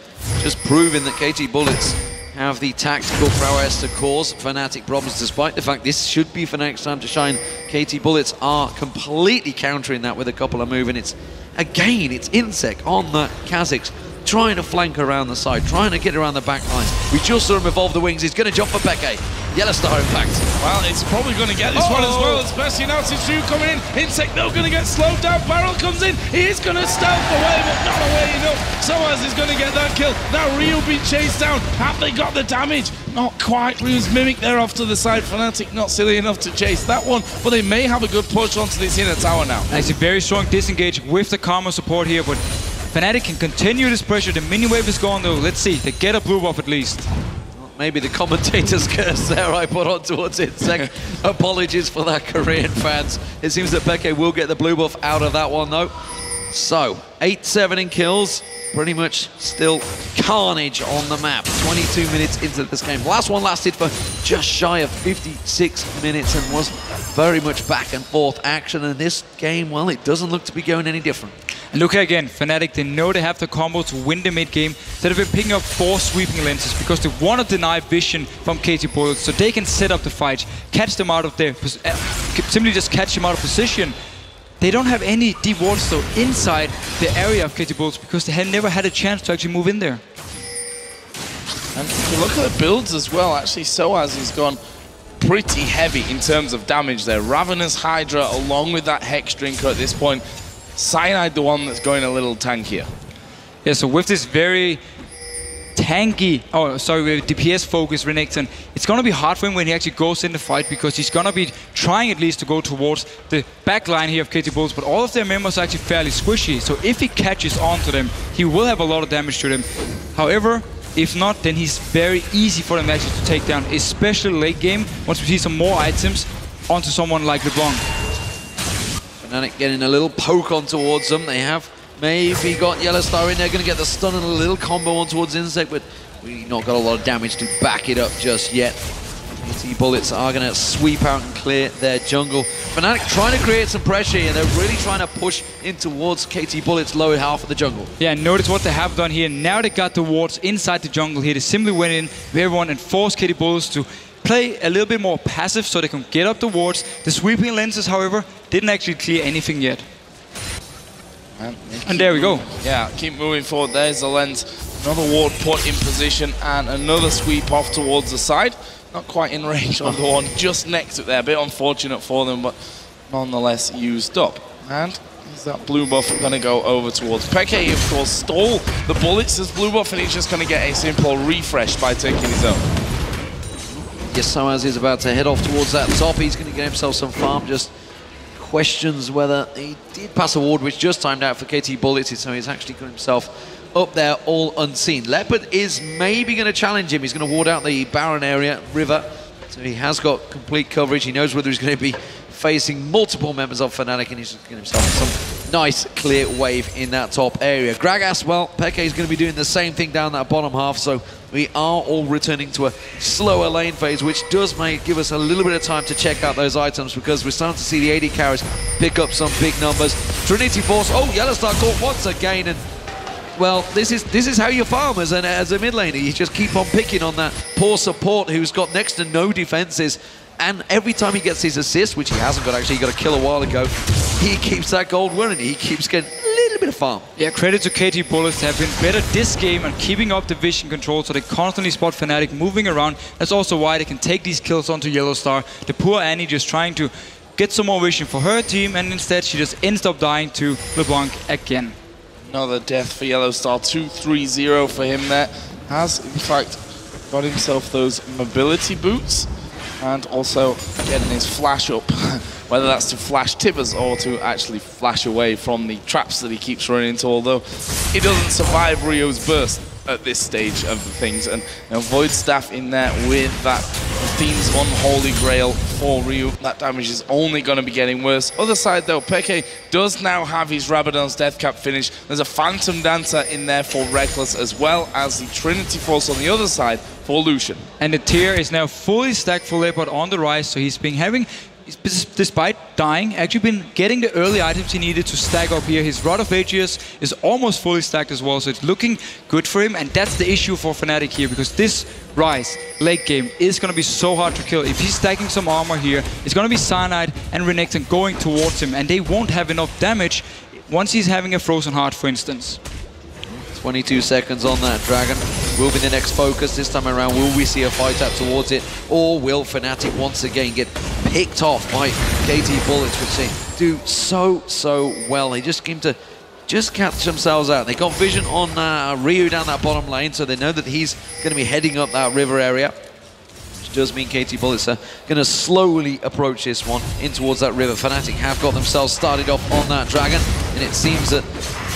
Just proving that KT Bullets have the tactical prowess to cause Fnatic problems, despite the fact this should be Fnatic's time to shine. KT Bullets are completely countering that with a couple of moves, and it's Insect on the Kha'Zix, trying to flank around the side, trying to get around the back lines. We just saw him evolve the wings. He's going to jump for Peke. Yellowstar impact. Well, it's probably going to get this one as well, especially now since Drew coming in. Insect though going to get slowed down. Barrel comes in. He is going to stealth away, but not away enough. Soaz is going to get that kill. Now Ryu being chased down. Have they got the damage? Not quite. Ryu's Mimic there off to the side. Fnatic not silly enough to chase that one, but they may have a good push onto this inner tower now. Actually, very strong disengage with the Karma support here, but Fnatic can continue this pressure. The mini wave is gone though. Let's see. They get a blue buff at least. Maybe the commentator's curse there I put on towards Insect. Apologies for that, Korean fans. It seems that Peke will get the blue buff out of that one though. So, 8-7 in kills. Pretty much still carnage on the map. 22 minutes into this game. Last one lasted for just shy of 56 minutes and was very much back and forth action. And this game, well, it doesn't look to be going any different. And look again, Fnatic, they know they have the combo to win the mid game, so they've been picking up 4 sweeping lenses because they want to deny vision from KT Bullets so they can set up the fight, catch them out of their, simply just catch them out of position. They don't have any deep wards though inside the area of KT Bullets because they had never had a chance to actually move in there. And if you look at the builds as well, actually Soaz has gone pretty heavy in terms of damage there. Ravenous Hydra along with that Hex Drinker at this point. Cyanide the one that's going a little tankier. Yeah, so with this very tanky, with DPS focus Renekton, it's gonna be hard for him when he actually goes in the fight because he's gonna be trying at least to go towards the back line here of KT Bullets, but all of their members are actually fairly squishy, so if he catches on to them, he will have a lot of damage to them. However, if not, then he's very easy for them actually to take down, especially late game, once we see some more items onto someone like LeBlanc. Fnatic getting a little poke on towards them. They have maybe got Yellowstar in there, going to get the stun and a little combo on towards Insect, but we've not got a lot of damage to back it up just yet. KT Bullets are going to sweep out and clear their jungle. Fnatic trying to create some pressure here. They're really trying to push in towards KT Bullets' lower half of the jungle. Yeah, notice what they have done here. Now they got the wards inside the jungle here. They simply went in with everyone and forced KT Bullets to play a little bit more passive so they can get up the wards. The sweeping lenses, however, didn't actually clear anything yet. And there we go. Yeah, keep moving forward. There's the lens. Another ward put in position and another sweep off towards the side. Not quite in range on the one just next to it there. A bit unfortunate for them, but nonetheless used up. And is that blue buff going to go over towards Peke? Of course, stole the bullets as blue buff, and he's just going to get a simple refresh by taking his own. Yes, Soaz is about to head off towards that top. He's going to get himself some farm. Just questions whether he did pass a ward, which just timed out for KT Bullets, so he's actually got himself up there all unseen. Leopard is maybe going to challenge him. He's going to ward out the Baron area, River. So he has got complete coverage. He knows whether he's going to be facing multiple members of Fnatic, and he's just getting himself some nice clear wave in that top area. Gragas, well, Peke is going to be doing the same thing down that bottom half, so we are all returning to a slower lane phase, which does give us a little bit of time to check out those items, because we're starting to see the AD carries pick up some big numbers. Trinity Force, oh, Yellowstar caught once again, and well, this is how you farm as a mid laner. You just keep on picking on that poor support who's got next to no defenses. And every time he gets his assist, which he hasn't got actually, he got a kill a while ago, he keeps that gold running. He keeps getting a little bit of farm. Yeah, credit to KT Bullets. They have been better this game and keeping up the vision control, so they constantly spot Fnatic moving around. That's also why they can take these kills onto Yellowstar. The poor Annie just trying to get some more vision for her team, and instead she just ends up dying to LeBlanc again. Another death for Yellowstar, 2-3-0 for him there. Has, in fact, got himself those mobility boots and also getting his flash up, whether that's to flash Tibbers or to actually flash away from the traps that he keeps running into, although he doesn't survive Rio's burst at this stage of the things. And Void Staff in there with that Theme's unholy grail for Ryu. That damage is only going to be getting worse. Other side though, Peke does now have his Rabadon's Death Cap finish. There's a Phantom Dancer in there for Reckless, as well as the Trinity Force on the other side for Lucian. And the tier is now fully stacked for Leopard on the rise, so he's been having, despite dying, actually been getting the early items he needed to stack up here. His Rod of Ages is almost fully stacked as well, so it's looking good for him, and that's the issue for Fnatic here, because this rise late game is going to be so hard to kill. If he's stacking some armor here, it's going to be Cyanide and Renekton going towards him, and they won't have enough damage once he's having a Frozen Heart, for instance. 22 seconds on that Dragon. Will be the next focus this time around. Will we see a fight up towards it, or will Fnatic once again get picked off by KT Bullets, which they do so well? They just seem to catch themselves out. They got vision on Ryu down that bottom lane, so they know that he's going to be heading up that river area, which does mean KT Bullets are going to slowly approach this one in towards that river. Fnatic have got themselves started off on that Dragon, and it seems that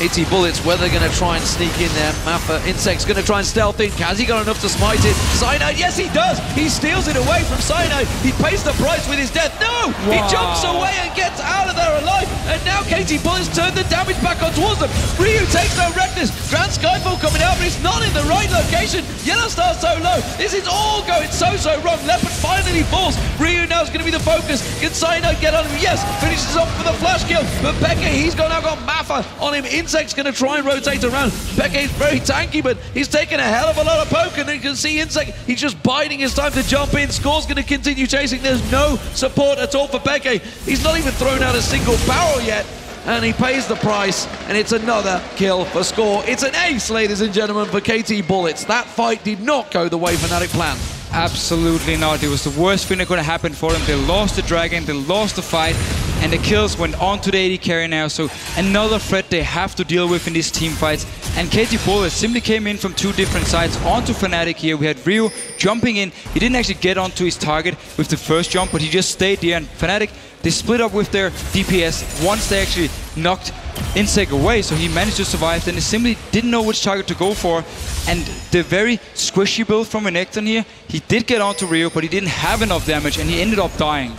KT Bullets, whether they're going to try and sneak in there. Mappa, Insect's going to try and stealth in. Has he got enough to smite it? Cyanide, yes he does! He steals it away from Cyanide. He pays the price with his death. No! Wow. He jumps away and gets out of there alive. And now KT Bullets turn the damage back on towards them. Ryu takes no Reckless. Grand Skyfall coming out, but he's not in the right location. Yellowstar so low. This is all going so wrong. Leopard finally falls. Ryu now is going to be the focus. Can Cyanide get on him? Yes! Finishes off with a flash kill. But Peke, he's now got Mappa on him. Insect's going to try and rotate around. Peke is very tanky, but he's taking a hell of a lot of poke, and you can see Insect, he's just biding his time to jump in. Score's going to continue chasing. There's no support at all for Peke. He's not even thrown out a single barrel yet, and he pays the price, and it's another kill for Score. It's an ace, ladies and gentlemen, for KT Bullets. That fight did not go the way Fnatic planned. Absolutely not. It was the worst thing that could have happened for them. They lost the Dragon, they lost the fight, and the kills went on to the AD carry now. So another threat they have to deal with in these team fights. And KT Bullets simply came in from two different sides onto Fnatic here. We had Ryu jumping in. He didn't actually get onto his target with the first jump, but he just stayed there. And Fnatic, they split up with their DPS once they actually knocked Insect away, so he managed to survive. Then they simply didn't know which target to go for, and the very squishy build from Renekton here, he did get onto Ryu, but he didn't have enough damage, and he ended up dying.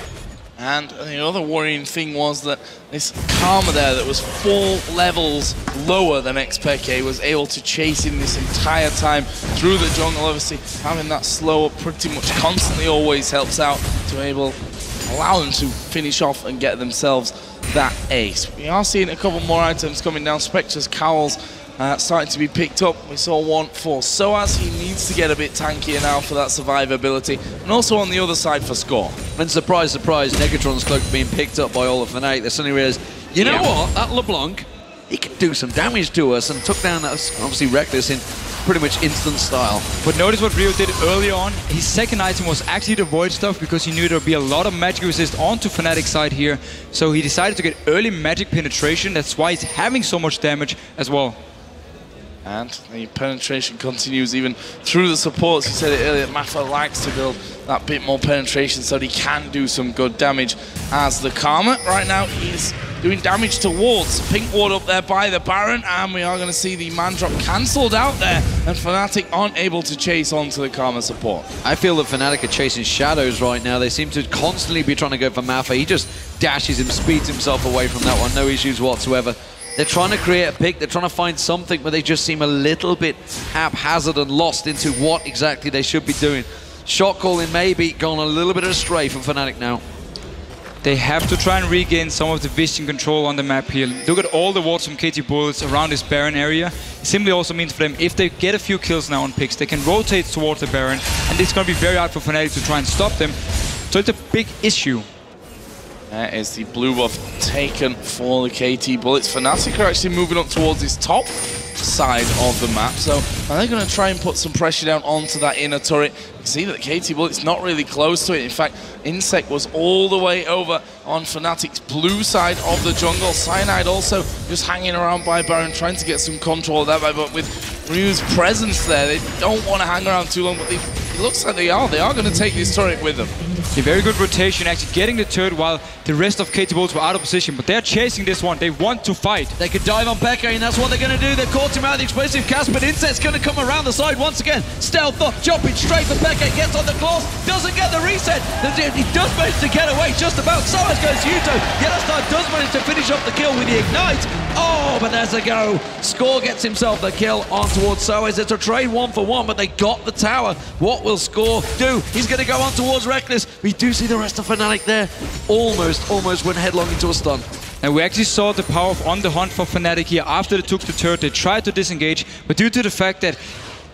And the other worrying thing was that this Karma there that was 4 levels lower than Peke was able to chase him this entire time through the jungle. Obviously, having that slow up pretty much constantly always helps out to allow them to finish off and get themselves that ace. We are seeing a couple more items coming down. Spectre's Cowls starting to be picked up. We saw one for Soaz. He needs to get a bit tankier now for that survivability. And also on the other side for Score. And surprise, surprise, Negatron's cloak being picked up by all of Fnatic. They suddenly realized, you know what, that LeBlanc, he can do some damage to us, and took down that, obviously, Reckless in pretty much instant style. But notice what Ryu did early on. His second item was actually the Void Stuff, because he knew there would be a lot of magic resist onto Fnatic's side here. So he decided to get early magic penetration. That's why he's having so much damage as well. And the penetration continues even through the supports. You said it earlier, Maffa likes to build that bit more penetration so he can do some good damage. As the Karma right now is doing damage towards Pink Ward up there by the Baron, and we are going to see the man drop cancelled out there, and Fnatic aren't able to chase onto the Karma support. I feel that Fnatic are chasing shadows right now. They seem to constantly be trying to go for Maffa. He just dashes him, speeds himself away from that one, no issues whatsoever. They're trying to create a pick, they're trying to find something, but they just seem a little bit haphazard and lost into what exactly they should be doing. Shot calling maybe gone a little bit astray from Fnatic now. They have to try and regain some of the vision control on the map here. Look at all the wards from KT Bullets around this Baron area. It simply also means for them, if they get a few kills now on picks, they can rotate towards the Baron, and it's going to be very hard for Fnatic to try and stop them. So it's a big issue. There is the blue buff taken for the KT Bullets. Fnatic are actually moving up towards this top side of the map, so are they going to try and put some pressure down onto that inner turret? You see that KT Bullets not really close to it. In fact, Insect was all the way over on Fnatic's blue side of the jungle. Cyanide also just hanging around by Baron, trying to get some control of that, but with Ryu's presence there, they don't want to hang around too long, but it looks like they are going to take this turret with them. A very good rotation, actually getting the turret while the rest of KT Bullets were out of position, but they're chasing this one. They want to fight. They could dive on Pekka, and that's what they're going to do. They've caught him out of the explosive cast, but Insect's going to come around the side once again. Stealth up, jumping straight for Pekka, gets on the claws, doesn't get the reset. He does manage to get away just about. So as goes Yuto. Yellowstar does manage to finish off the kill with the Ignite. Oh, but there's a go. Score gets himself the kill on towards Soaz. It's a trade 1-for-1, but they got the tower. What will Score do? He's going to go on towards Reckless. We do see the rest of Fnatic there. Almost went headlong into a stun. And we actually saw the power of On the Hunt for Fnatic here. After they took the turret, they tried to disengage, but due to the fact that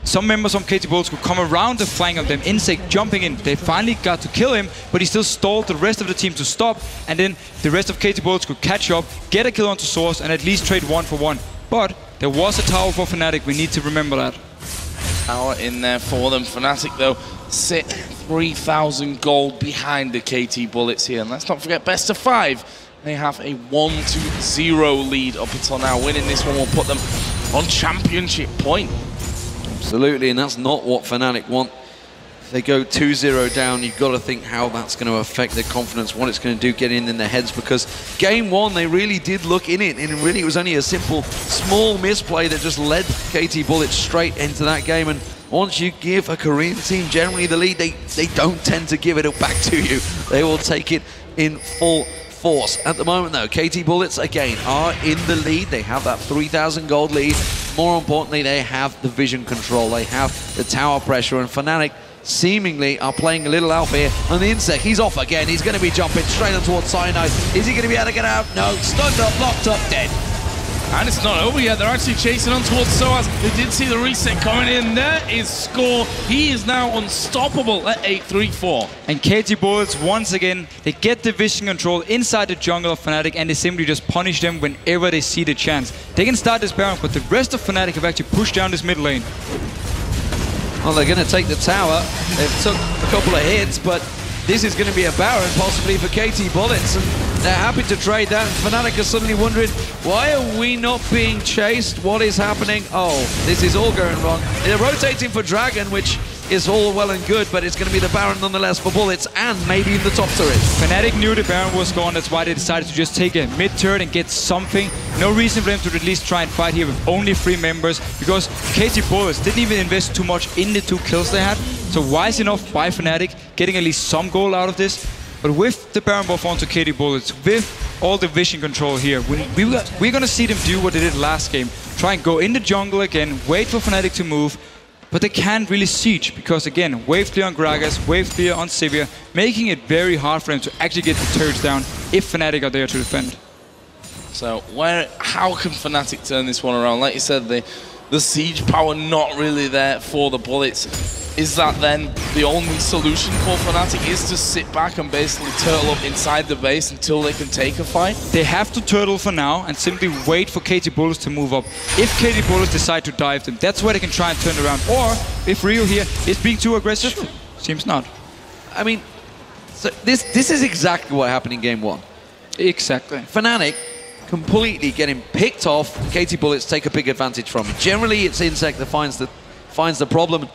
some members from KT Bullets could come around the flank of them, Insect jumping in, they finally got to kill him, but he still stalled the rest of the team to stop, and then the rest of KT Bullets could catch up, get a kill onto Source, and at least trade 1-for-1. But there was a tower for Fnatic, we need to remember that. Tower in there for them. Fnatic, though, sit 3,000 gold behind the KT Bullets here. And let's not forget, best of 5. They have a 1-0 lead up until now. Winning this one will put them on championship point. Absolutely, and that's not what Fnatic want. If they go 2-0 down, you've got to think how that's going to affect their confidence, what it's going to do getting in their heads, because game 1 they really did look in it, and really it was only a simple, small misplay that just led KT Bullets straight into that game. And once you give a Korean team generally the lead, they don't tend to give it back to you. They will take it in full force. At the moment though, KT Bullets again are in the lead. They have that 3,000 gold lead. More importantly, they have the vision control. They have the tower pressure, and Fnatic seemingly are playing a little alpha here. And the Insect, he's off again. He's going to be jumping straight on towards Cyanide. Is he going to be able to get out? No, stunned up, locked up, dead. And it's not over yet. They're actually chasing on towards Soaz. They did see the reset coming in. There is Score. He is now unstoppable at 8-3-4. And KT Bullets, once again, they get the vision control inside the jungle of Fnatic, and they simply just punish them whenever they see the chance. They can start this Baron, but the rest of Fnatic have actually pushed down this mid lane. Well, they're going to take the tower. They've took a couple of hits, but this is going to be a Baron possibly for KT Bullets, and they're happy to trade that. Fnatic are suddenly wondering, why are we not being chased? What is happening? Oh, this is all going wrong. They're rotating for Dragon, which is all well and good, but it's going to be the Baron nonetheless for Bullets, and maybe in the top turret. Fnatic knew the Baron was gone, that's why they decided to just take a mid-turret and get something. No reason for them to at least try and fight here with only 3 members, because KT Bullets didn't even invest too much in the 2 kills they had. So wise enough by Fnatic, getting at least some goal out of this. But with the Baron buff onto KT Bullets, with all the vision control here, we're going to see them do what they did last game. Try and go in the jungle again, wait for Fnatic to move, but they can't really siege, because again, wave clear on Gragas, wave clear on Sivir, making it very hard for them to actually get the turrets down if Fnatic are there to defend. So how can Fnatic turn this one around? Like you said, the siege power not really there for the Bullets. Is that then the only solution for Fnatic, is to sit back and basically turtle up inside the base until they can take a fight? They have to turtle for now and simply wait for KT Bullets to move up. If KT Bullets decide to dive them, that's where they can try and turn around. Or if Ryu here is being too aggressive, seems not. I mean, so this is exactly what happened in game 1. Exactly. Fnatic completely getting picked off. KT Bullets take a big advantage from it. Generally, it's Insect that finds the problem.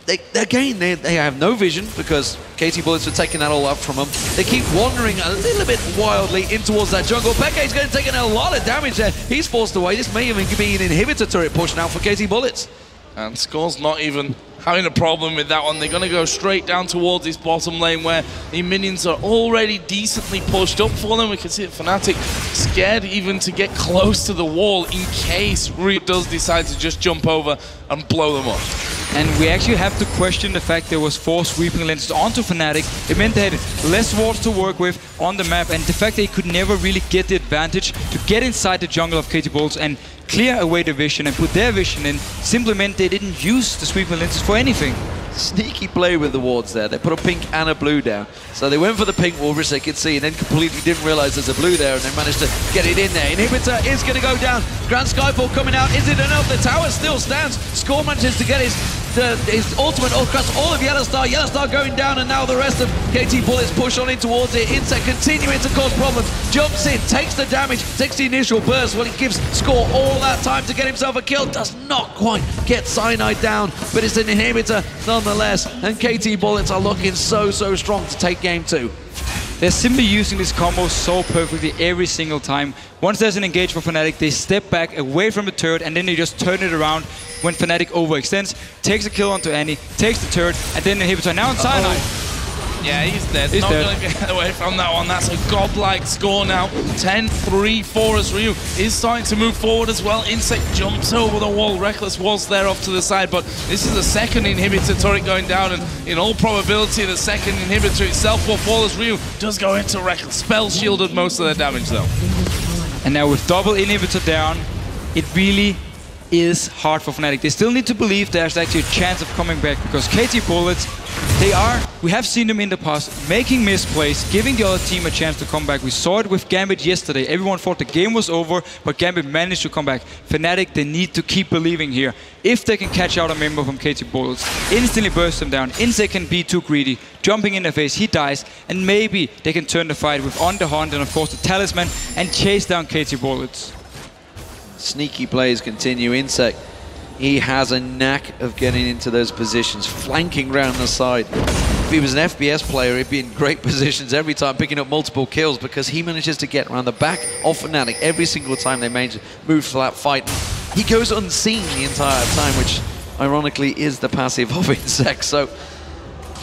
They have no vision because KT Bullets are taking that all up from them. They keep wandering a little bit wildly in towards that jungle. Peke's going to take a lot of damage there. He's forced away. This may even be an inhibitor turret push now for KT Bullets. And Score's not even having a problem with that one. They're going to go straight down towards this bottom lane where the minions are already decently pushed up for them. We can see that fnatic scared even to get close to the wall in case Ryu does decide to just jump over and blow them up. And we actually have to question the fact there was 4 sweeping lenses onto fnatic. It meant they had less wards to work with on the map, and the fact they could never really get the advantage to get inside the jungle of KT Bullets and clear away the vision and put their vision in simply meant they didn't use the sweeping lenses for anything. Sneaky play with the wards there. They put a pink and a blue down. So they went for the pink ward, which they could see, and then completely didn't realize there's a blue there, and they managed to get it in there. Inhibitor is going to go down. Grand Skyfall coming out. Is it enough? The tower still stands. Score manages to get his ultimate across all of Yellowstar. Yellowstar going down, and now the rest of KT Bullets push on in towards it. Insect continuing to cause problems. Jumps in, takes the damage, takes the initial burst. Well, it gives Score all that time to get himself a kill. Does not quite get Cyanide down, but it's an inhibitor nonetheless. And KT Bullets are looking so strong to take game 2. They're simply using this combo so perfectly every single time. Once there's an engage for fnatic, they step back away from the turret, and then they just turn it around when fnatic overextends, takes a kill onto Annie, takes the turret, and then the inhibitor. Now on Cyanide. Yeah, he's dead. Not going to get away from that one. That's a godlike score now. 10-3-4 as Ryu is starting to move forward as well. Insect jumps over the wall. Reckless was there off to the side, but this is the second inhibitor turret going down, and in all probability, the second inhibitor itself will fall as Ryu does go into Reckless. Spell shielded most of the damage, though. And now with double inhibitor down, it really is hard for fnatic. They still need to believe there's actually a chance of coming back, because KT Bullets, we have seen them in the past making misplays, giving the other team a chance to come back. We saw it with Gambit yesterday. Everyone thought the game was over, but Gambit managed to come back. fnatic, they need to keep believing here. If they can catch out a member from KT Bullets, instantly burst them down. Insect can be too greedy, jumping in the face, he dies, and maybe they can turn the fight with On the Hunt and of course the Talisman and chase down KT Bullets. Sneaky plays continue. Insect, he has a knack of getting into those positions, flanking round the side. If he was an FPS player, he'd be in great positions every time, picking up multiple kills, because he manages to get around the back of fnatic every single time they move for that fight. He goes unseen the entire time, which ironically is the passive of Insect. So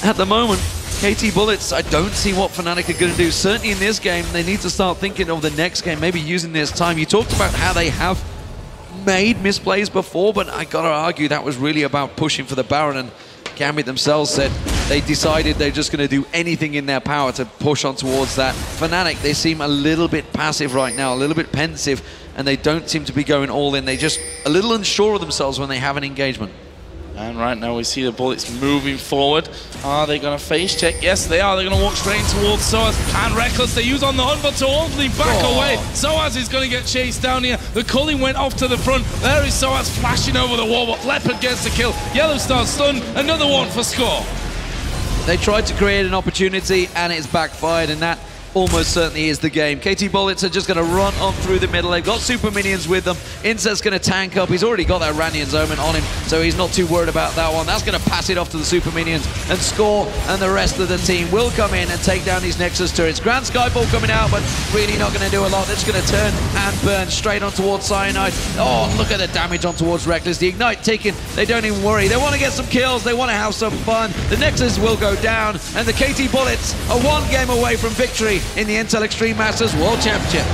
at the moment, KT Bullets, I don't see what fnatic are going to do. Certainly in this game, they need to start thinking of the next game, maybe using this time. You talked about how they have made misplays before, but I gotta argue that was really about pushing for the Baron, and Gambit themselves said they decided they're just going to do anything in their power to push on towards that. fnatic, they seem a little bit passive right now, a little bit pensive, and they don't seem to be going all in. They're just a little unsure of themselves when they have an engagement. And right now we see the Bullets moving forward. Are they going to face check? Yes, they are. They're going to walk straight towards Soaz and Reckless. They use On the Hunt, but to only back away. Soaz is going to get chased down here. The culling went off to the front. There is Soaz flashing over the wall, but Leopard gets the kill. Yellowstar stunned. Another one for Score. They tried to create an opportunity, and it's backfired, and that almost certainly is the game. KT Bullets are just going to run on through the middle. They've got super minions with them. Insect's going to tank up. He's already got that Rannian's Omen on him, so he's not too worried about that one. That's going to pass it off to the super minions, and Score and the rest of the team will come in and take down these Nexus turrets. Grand Skyfall coming out, but really not going to do a lot. They're just going to turn and burn straight on towards Cyanide. Oh, look at the damage on towards Reckless. The Ignite taken. They don't even worry. They want to get some kills. They want to have some fun. The Nexus will go down, and the KT Bullets are one game away from victory in the Intel Extreme Masters World Championship.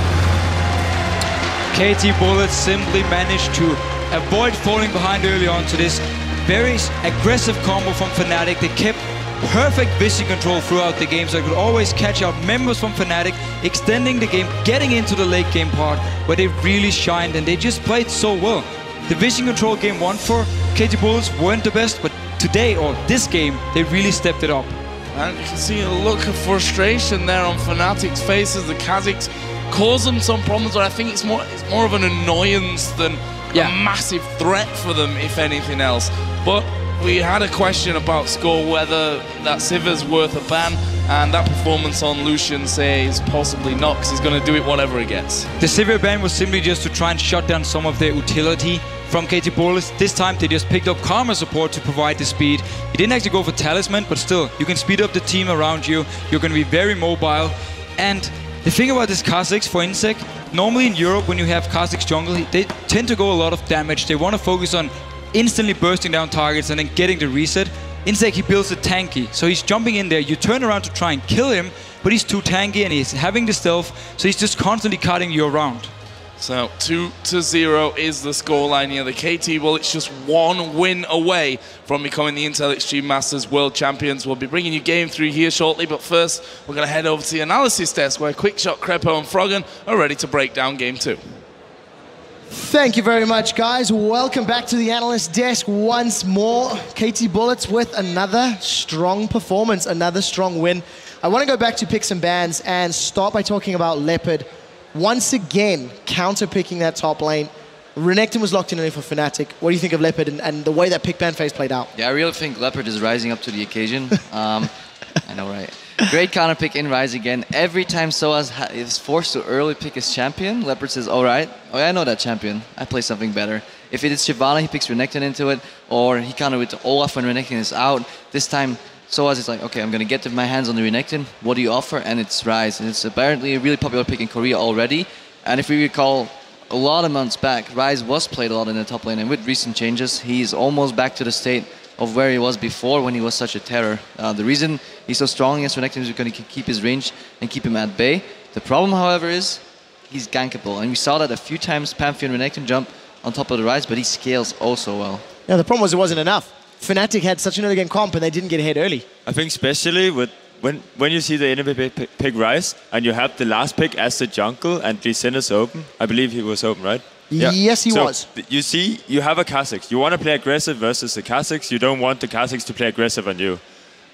KT Bullets simply managed to avoid falling behind early on to this very aggressive combo from fnatic. They kept perfect vision control throughout the game, so they could always catch out members from fnatic, extending the game, getting into the late game part where they really shined, and they just played so well. The vision control game 1 for KT Bullets weren't the best, but today, or this game, they really stepped it up. And you can see a look of frustration there on fnatic's faces. The Kazakhs cause them some problems, but I think it's more of an annoyance than a massive threat for them, if anything else. But we had a question about Score, whether that Sivir's worth a ban, and that performance on Lucian says possibly not, because he's going to do it whatever he gets. The Sivir ban was simply just to try and shut down some of their utility from KT Bullets. This time they just picked up Karma support to provide the speed. He didn't actually go for Talisman, but still, you can speed up the team around you. You're going to be very mobile. And the thing about this Kha'Zix for Insec, normally in Europe when you have Kha'Zix jungle, they tend to go a lot of damage. They want to focus on instantly bursting down targets and then getting the reset. Insec, he builds a tanky, so he's jumping in there. You turn around to try and kill him, but he's too tanky and he's having the stealth, so he's just constantly cutting you around. So 2-0 is the scoreline here. The KT Bullets just one win away from becoming the Intel Extreme Masters World Champions. We'll be bringing you game 3 here shortly, but first we're going to head over to the analysis desk where Quickshot, Crepo and Froggen are ready to break down game 2. Thank you very much, guys. Welcome back to the analyst desk once more. KT Bullets with another strong performance, another strong win. I want to go back to picks and bans and start by talking about Leopard. Once again, counter-picking that top lane. Renekton was locked in early for Fnatic. What do you think of Leopard and the way that pick-ban phase played out? Yeah, I really think Leopard is rising up to the occasion. I know, right? Great counter pick in Rise again. Every time Soaz is forced to early pick his champion, Leopard says, all right, oh yeah, I know that champion. I play something better. If it is Shyvana, he picks Renekton into it, or he counter with Olaf when Renekton is out. This time, Soaz is like, okay, I'm going to get my hands on the Renekton. What do you offer? And it's Rise. And it's apparently a really popular pick in Korea already. And if we recall, a lot of months back, Rise was played a lot in the top lane. And with recent changes, he's almost back to the state of where he was before when he was such a terror. The reason he's so strong against Renekton is because he can keep his range and keep him at bay. The problem, however, is he's gankable. And we saw that a few times Pantheon Renekton jump on top of the Rise, but he scales also well. Yeah, the problem was it wasn't enough. Fnatic had such an early game comp and they didn't get ahead early. I think especially with when you see the enemy pick Rise and you have the last pick as the jungle and Lee Sin is open. I believe he was open, right? Yeah. Yes, he was. You see, you have a Kha'Zix. You want to play aggressive versus the Kha'Zix. You don't want the Kha'Zix to play aggressive on you.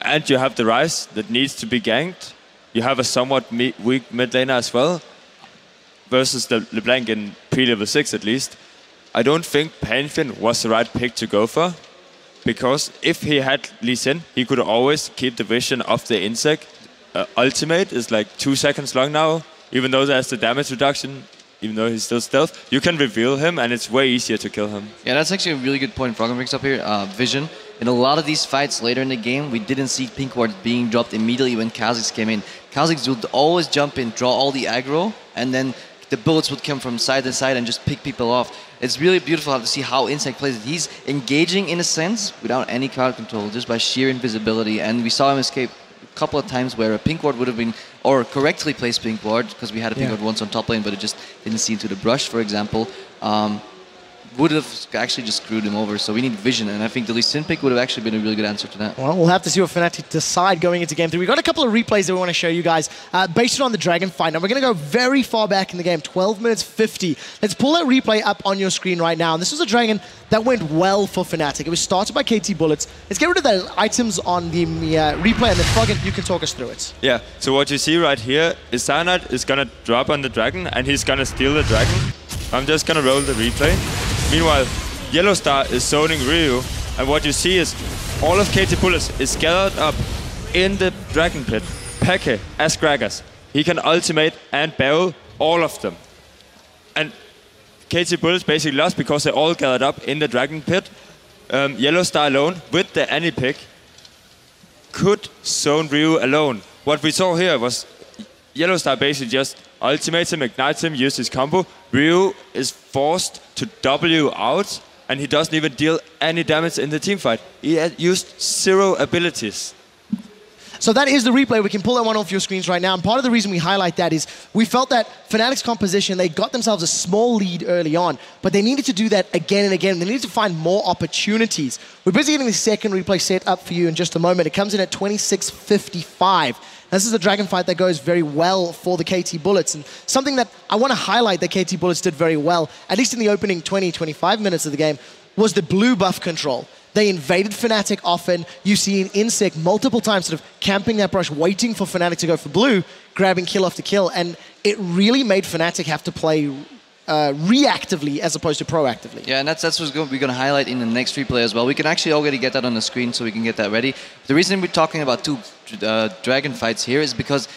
And you have the Rise that needs to be ganked. You have a somewhat weak mid laner as well versus the LeBlanc in pre-level 6 at least. I don't think Pantheon was the right pick to go for. Because if he had Lee Sin, he could always keep the vision of the insect. Ultimate is like 2 seconds long now, even though there's the damage reduction, even though he's still stealth. You can reveal him, and it's way easier to kill him. Yeah, that's actually a really good point Froggen brings up here. Vision. In a lot of these fights later in the game, we didn't see pink ward being dropped immediately when Kha'Zix came in. Kha'Zix would always jump in, draw all the aggro, and then the bullets would come from side to side and just pick people off. It's really beautiful to see how Insect plays it. He's engaging in a sense without any crowd control, just by sheer invisibility. And we saw him escape a couple of times where a pink ward would have been, or correctly placed pink ward, because we had a pink ward once on top lane, but it just didn't see into the brush, for example. Would have actually just screwed him over. So we need vision, and I think the Lee Sin pick would have actually been a really good answer to that. Well, we'll have to see what Fnatic decide going into game 3. We've got a couple of replays that we want to show you guys based on the Dragon fight. Now, we're going to go very far back in the game, 12 minutes 50. Let's pull that replay up on your screen right now. And this was a Dragon that went well for Fnatic. It was started by KT Bullets. Let's get rid of the items on the replay, and then Froggen, you can talk us through it. Yeah, so what you see right here is Cyanide is going to drop on the Dragon, and he's going to steal the Dragon. I'm just going to roll the replay. Meanwhile, Yellow Star is zoning Ryu, and what you see is all of KT Bullets is gathered up in the Dragon Pit. Peke as Gragas. He can ultimate and barrel all of them. And KT Bullets basically lost because they all gathered up in the Dragon Pit. Yellow Star alone, with the any pick, could zone Ryu alone. What we saw here was Yellow Star basically just ultimates him, ignites him, uses his combo. Ryu is forced to W out, and he doesn't even deal any damage in the teamfight. He had used 0 abilities. So that is the replay. We can pull that one off your screens right now. And part of the reason we highlight that is we felt that Fnatic's composition, they got themselves a small lead early on, but they needed to do that again and again. They needed to find more opportunities. We're busy getting the second replay set up for you in just a moment. It comes in at 26:55. This is a Dragon fight that goes very well for the KT Bullets, and something that I want to highlight that KT Bullets did very well, at least in the opening 20-25 minutes of the game, was the blue buff control. They invaded Fnatic often. You see an Insect multiple times sort of camping that brush, waiting for Fnatic to go for blue, grabbing kill after kill, and it really made Fnatic have to play reactively as opposed to proactively. Yeah, and that's what we're going to highlight in the next replay as well. We can actually already get that on the screen so we can get that ready. The reason we're talking about two dragon fights here is because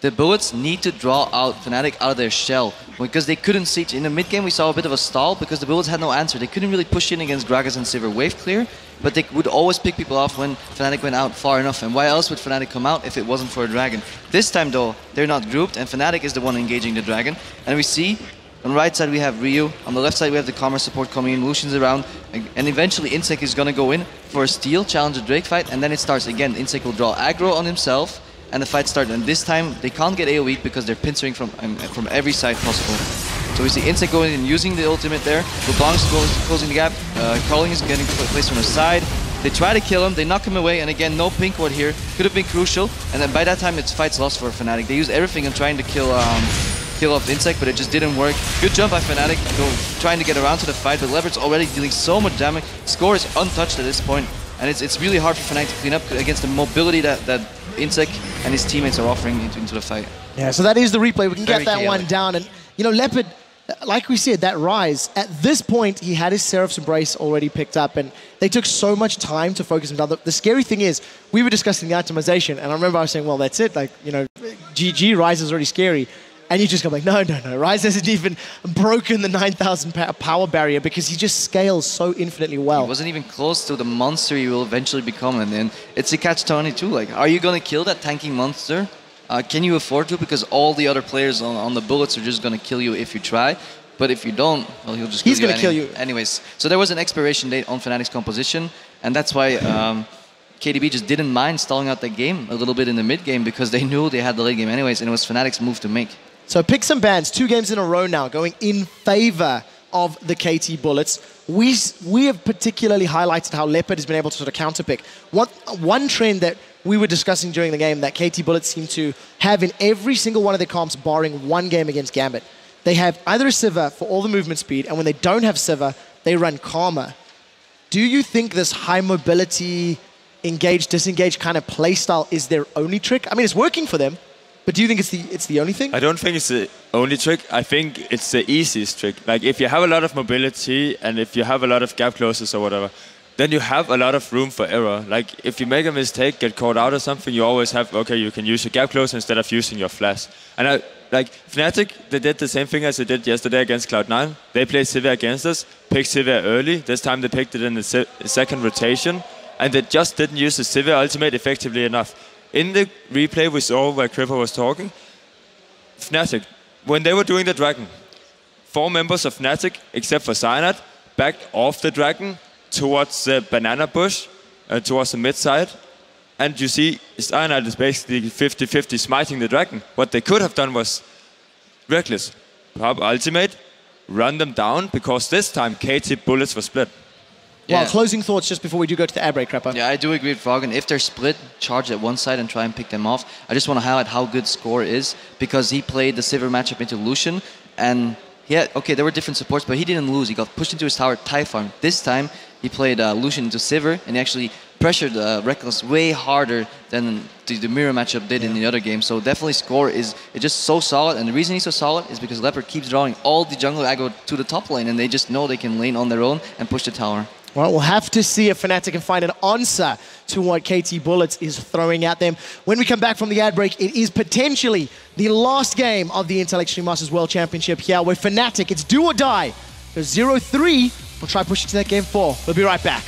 the bullets need to draw out Fnatic out of their shell, because they couldn't see. In the mid game we saw a bit of a stall because the bullets had no answer. They couldn't really push in against Gragas and Sivir wave clear, but they would always pick people off when Fnatic went out far enough. And why else would Fnatic come out if it wasn't for a dragon? This time though, they're not grouped and Fnatic is the one engaging the dragon. And we see on the right side we have Ryu, on the left side we have the commerce support coming in, Lucian's around, and eventually Insec is going to go in for a steal, challenge a Drake fight, and then it starts again. Insec will draw aggro on himself, and the fight starts. And this time they can't get AoE because they're pincering from every side possible. So we see Insec going and using the ultimate there. LeBlanc's closing the gap. Calling is getting placed on the side. They try to kill him, they knock him away, and again, no pink ward here. Could have been crucial, and then by that time it's fight's lost for Fnatic. They used everything in trying to kill off Insec, but it just didn't work. Good jump by Fnatic, trying to get around to the fight, but Leopard's already dealing so much damage. Score is untouched at this point, and it's really hard for Fnatic to clean up against the mobility that Insec and his teammates are offering into the fight. Yeah, so that is the replay. We can Very get that chaotic. one down. And, you know, Leopard, like we said, that rise, at this point, he had his Seraph's Embrace already picked up, and they took so much time to focus him down. The scary thing is, we were discussing the itemization, and I remember I was saying, well, that's it. Like, you know, GG, Rise is already scary. And you just go like, no, Rise hasn't even broken the 9,000 power barrier because he just scales so infinitely well. He wasn't even close to the monster he will eventually become, and then it's a catch-22. Like, are you going to kill that tanking monster? Can you afford to? Because all the other players on the bullets are just going to kill you if you try. But if you don't, well, he'll just He's going to kill you. Anyways, so there was an expiration date on Fnatic's composition, and that's why KDB just didn't mind stalling out the game a little bit in the mid game because they knew they had the late game anyways, and it was Fnatic's move to make. So picks and bans, 2 games in a row now, going in favor of the KT Bullets. We have particularly highlighted how Leopard has been able to sort of counterpick. One trend that we were discussing during the game that KT Bullets seem to have in every single one of their comps, barring one game against Gambit. They have either a Sivir for all the movement speed, and when they don't have Sivir, they run Karma. Do you think this high mobility, engage, disengage kind of playstyle is their only trick? I mean, it's working for them. But do you think it's the only thing? I don't think it's the only trick. I think it's the easiest trick. Like, if you have a lot of mobility and if you have a lot of gap closes or whatever, then you have a lot of room for error. Like, if you make a mistake, get caught out or something, you always have, okay, you can use your gap close instead of using your flash. And like, Fnatic, they did the same thing as they did yesterday against Cloud9. They played Sivir against us, picked Sivir early. This time they picked it in the second rotation, and they just didn't use the Sivir ultimate effectively enough. In the replay we saw where Cripper was talking, Fnatic, when they were doing the Dragon, 4 members of Fnatic, except for Cyanide, backed off the Dragon towards the banana bush, towards the mid side. And you see, Cyanide is basically 50-50 smiting the Dragon. What they could have done was reckless. Pop ultimate, run them down, because this time KT Bullets were split. Well, closing thoughts just before we do go to the ad break, Crapper. Yeah, I do agree with Vagan. If they're split, charge at one side and try and pick them off. I just want to highlight how good Score is, because he played the Sivir matchup into Lucian, and okay, there were different supports, but he didn't lose. He got pushed into his tower, tie farm. This time, he played Lucian into Sivir, and he actually pressured Reckless way harder than the mirror matchup did in the other game. So definitely Score is just so solid, and the reason he's so solid is because Leopard keeps drawing all the jungle aggro to the top lane, and they just know they can lane on their own and push the tower. Well, we'll have to see if Fnatic can find an answer to what KT Bullets is throwing at them. When we come back from the ad break, it is potentially the last game of the Intel Extreme Masters World Championship here, where Fnatic, it's do or die. There's 0-3. We'll try pushing to that game 4. We'll be right back.